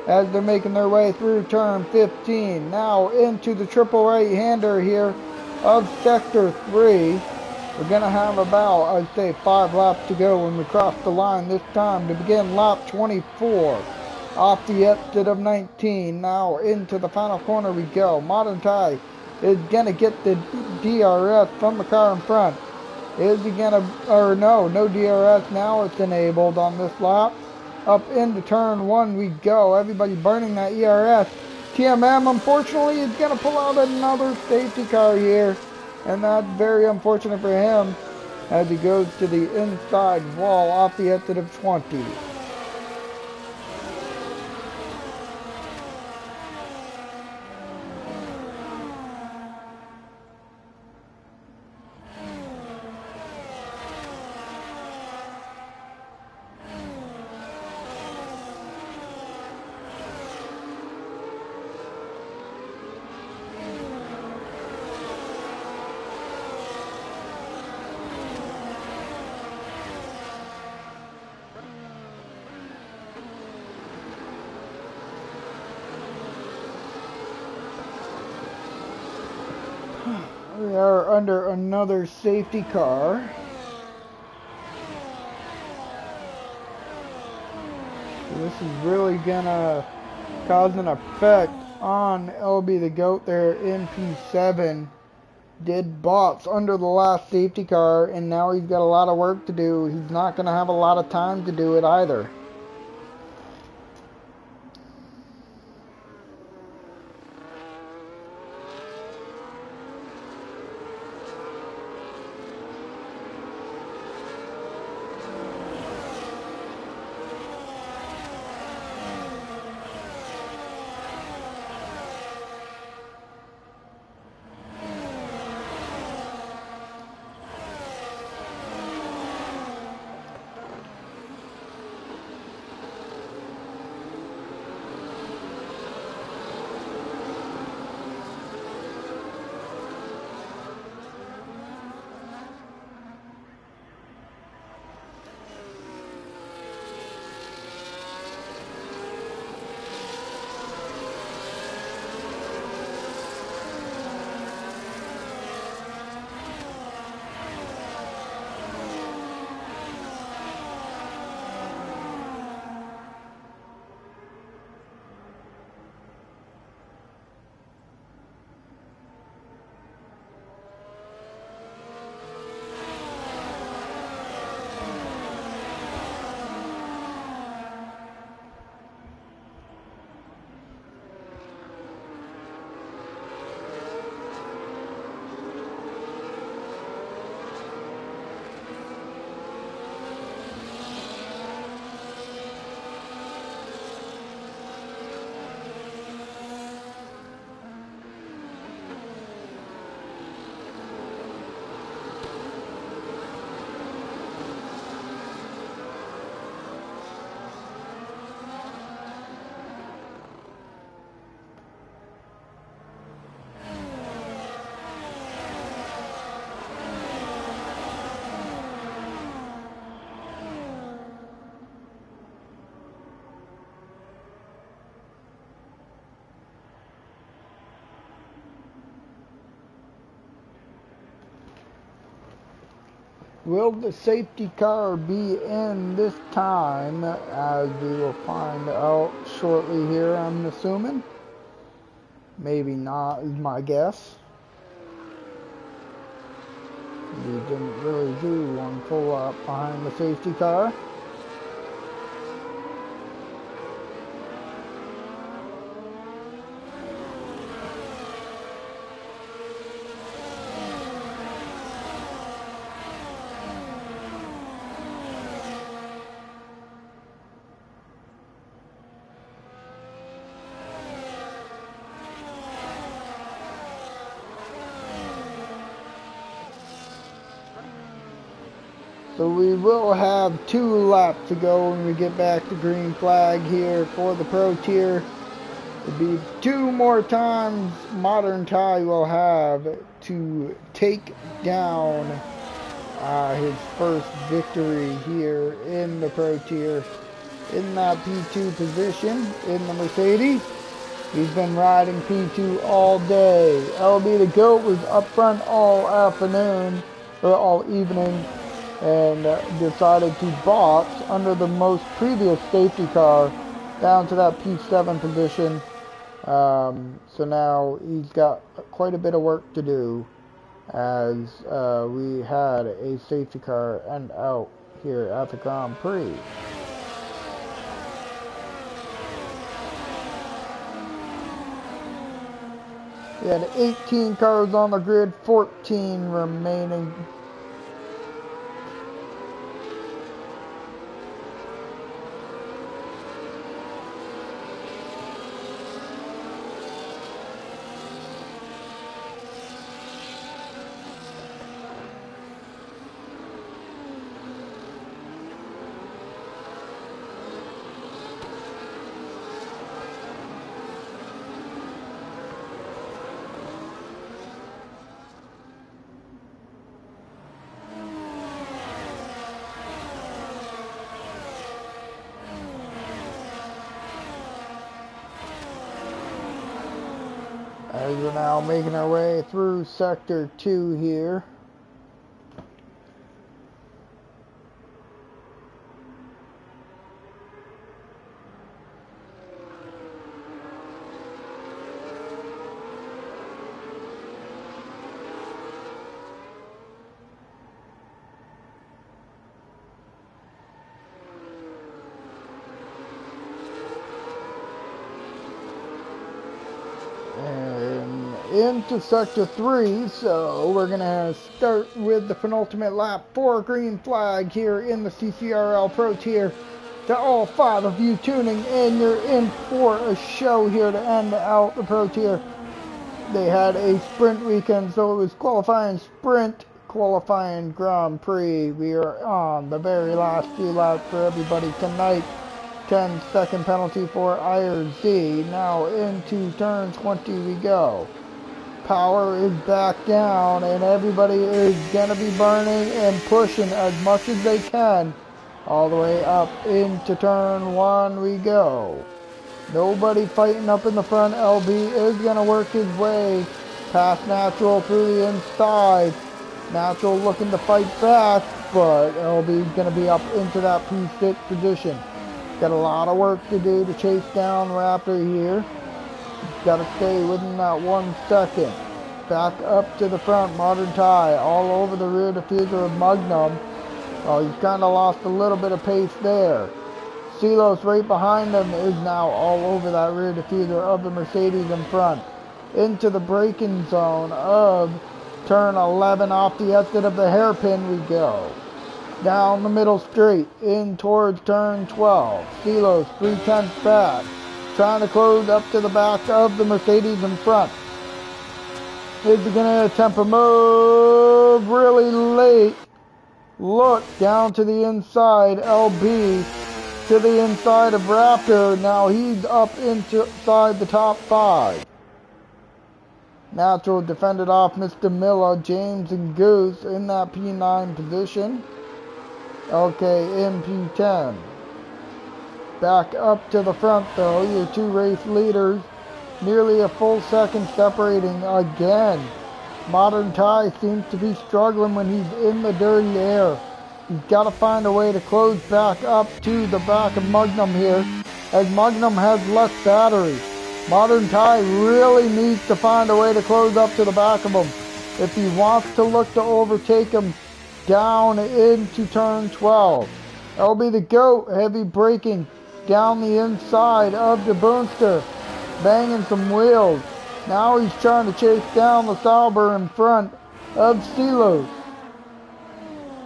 as they're making their way through turn 15. Now into the triple right-hander here of Sector 3. We're going to have about, I'd say, 5 laps to go when we cross the line this time to begin lap 24. Off the exit of 19. Now into the final corner we go. Modern Tie is going to get the DRS from the car in front. Is he going to, or no DRS now. It's enabled on this lap. Up into turn 1 we go. Everybody burning that ERS. TMM, unfortunately, is going to pull out another safety car here. And that's very unfortunate for him as he goes to the inside wall off the exit of 20. We are under another safety car. So this is really gonna cause an effect on LB the Goat there in P7. Did bots under the last safety car, and now he's got a lot of work to do. He's not gonna have a lot of time to do it either. Will the safety car be in this time? As we will find out shortly here, I'm assuming. Maybe not is my guess. We didn't really do one full lap behind the safety car. So we will have 2 laps to go when we get back to green flag here for the Pro Tier. It'll be 2 more times Modern Ty will have to take down his first victory here in the Pro Tier. In that P2 position in the Mercedes. He's been riding P2 all day. LB the GOAT was up front all afternoon, or all evening, and decided to box under the most previous safety car down to that P7 position. So now he's got quite a bit of work to do, as we had a safety car end out here at the Grand Prix. We had 18 cars on the grid, 14 remaining. As we're now making our way through Sector 2 here. Into Sector 3, so we're going to start with the penultimate lap for green flag here in the CCRL Pro Tier. To all 5 of you tuning in, you're in for a show here to end out the Pro Tier. They had a sprint weekend, so it was qualifying sprint, qualifying Grand Prix. We are on the very last few laps for everybody tonight. 10-second penalty for IRZ. Now into turn 20 we go. Power is back down, and everybody is going to be burning and pushing as much as they can. All the way up into turn 1 we go. Nobody fighting up in the front. LB is going to work his way past Natural through the inside. Natural looking to fight back, but LB is going to be up into that P6 position. Got a lot of work to do to chase down Raptor here. Got to stay within that 1 second. Back up to the front, Modern Ty all over the rear diffuser of Magnum. Oh, he's kind of lost a little bit of pace there. Silos right behind him is now all over that rear diffuser of the Mercedes in front. Into the braking zone of turn 11 off the exit of the hairpin we go. Down the middle straight, in towards turn 12. Silos 3/10 back. Trying to close up to the back of the Mercedes in front. Is going to attempt a move really late. Look down to the inside. LB to the inside of Raptor. Now he's up inside the top 5. Natural defended off Mr. Miller, James, and Goose in that P9 position. Okay, in P10. Back up to the front though, your 2 race leaders. Nearly a full second separating again. Modern Ty seems to be struggling when he's in the dirty air. He's got to find a way to close back up to the back of Magnum here, as Magnum has less battery. Modern Ty really needs to find a way to close up to the back of him if he wants to look to overtake him down into turn 12. LB the GOAT heavy braking down the inside of the Boonster, banging some wheels. Now he's trying to chase down the Sauber in front of Steelos.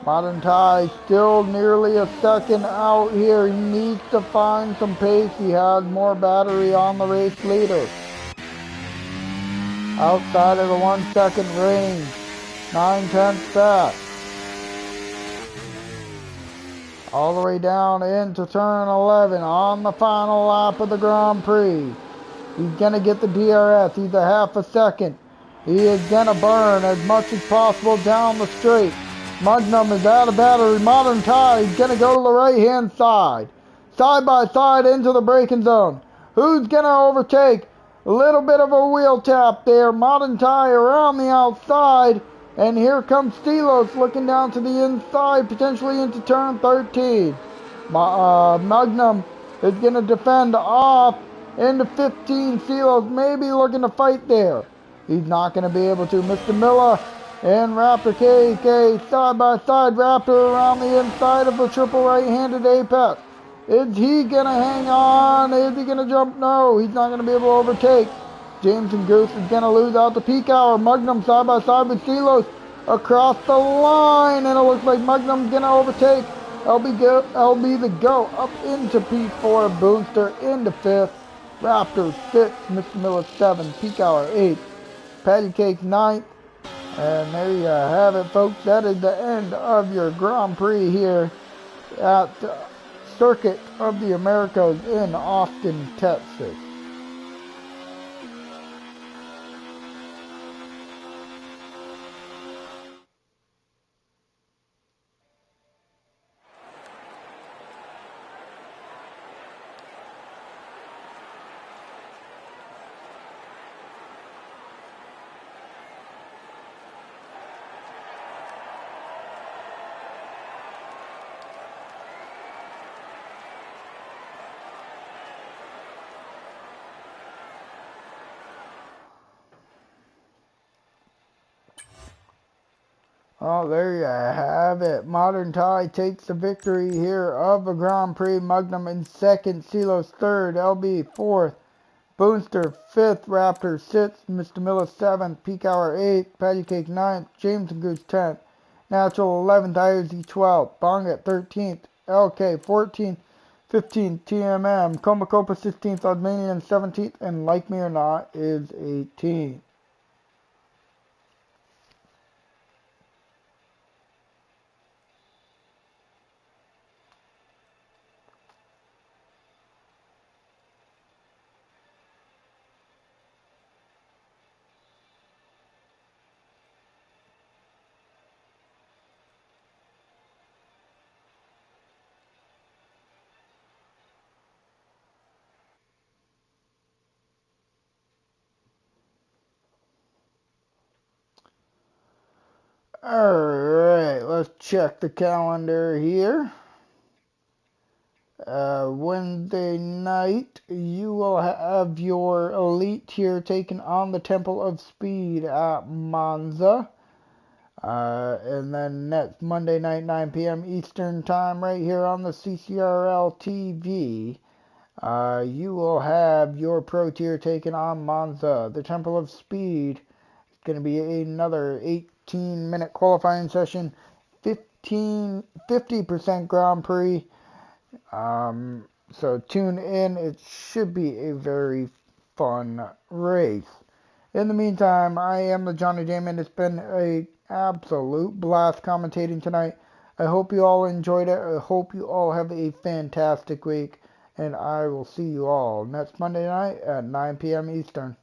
Modern Ty still nearly a second out here. He needs to find some pace. He has more battery on the race leader. Outside of the 1 second range. 9/10 back. All the way down into turn 11 on the final lap of the Grand Prix. He's going to get the DRS. He's a half a second. He is going to burn as much as possible down the straight. Magnum is out of battery. Modern Ty is going to go to the right-hand side. Side by side into the braking zone. Who's going to overtake? A little bit of a wheel tap there. Modern Ty around the outside. And here comes Steelos looking down to the inside, potentially into turn 13. Magnum is going to defend off into 15. Steelos maybe looking to fight there. He's not going to be able to. Mr. Miller and Raptor KK side by side. Raptor around the inside of the triple right-handed Apex. Is he going to hang on? Is he going to jump? No, he's not going to be able to overtake. James and Goose is going to lose out the peak hour. Magnum side by side with Steelos across the line. And it looks like Magnum's going to overtake LB the GOAT up into P4. Boonster into 5th. Raptors 6th. Mr. Miller 7th. Peak hour 8th. Patty Cake 9th. And there you have it, folks. That is the end of your Grand Prix here at Circuit of the Americas in Austin, Texas. Oh, there you have it. Modern Ty takes the victory here of the Grand Prix. Magnum in 2nd, Steelos 3rd, LB 4th, Boonster 5th, Raptor 6th, Mr. Miller 7th, Peak Hour 8th, Patty Cake 9th, James and Goose 10th, Natural 11th, IOZ 12th, Bong at 13th, LK 14th, 15th, TMM, Comacopa 16th, Oddmanian 17th, and Like Me or Not is 18th. Alright, let's check the calendar here. Wednesday night, you will have your Elite here taking on the Temple of Speed at Monza. And then next Monday night, 9 p.m. Eastern Time, right here on the CCRL TV, you will have your Pro Tier taking on Monza. The Temple of Speed is going to be another 18-minute qualifying session, 50% Grand Prix. So tune in. It should be a very fun race. In the meantime, I am the Johnny Damon. It's been an absolute blast commentating tonight. I hope you all enjoyed it. I hope you all have a fantastic week. And I will see you all next Monday night at 9 p.m. Eastern.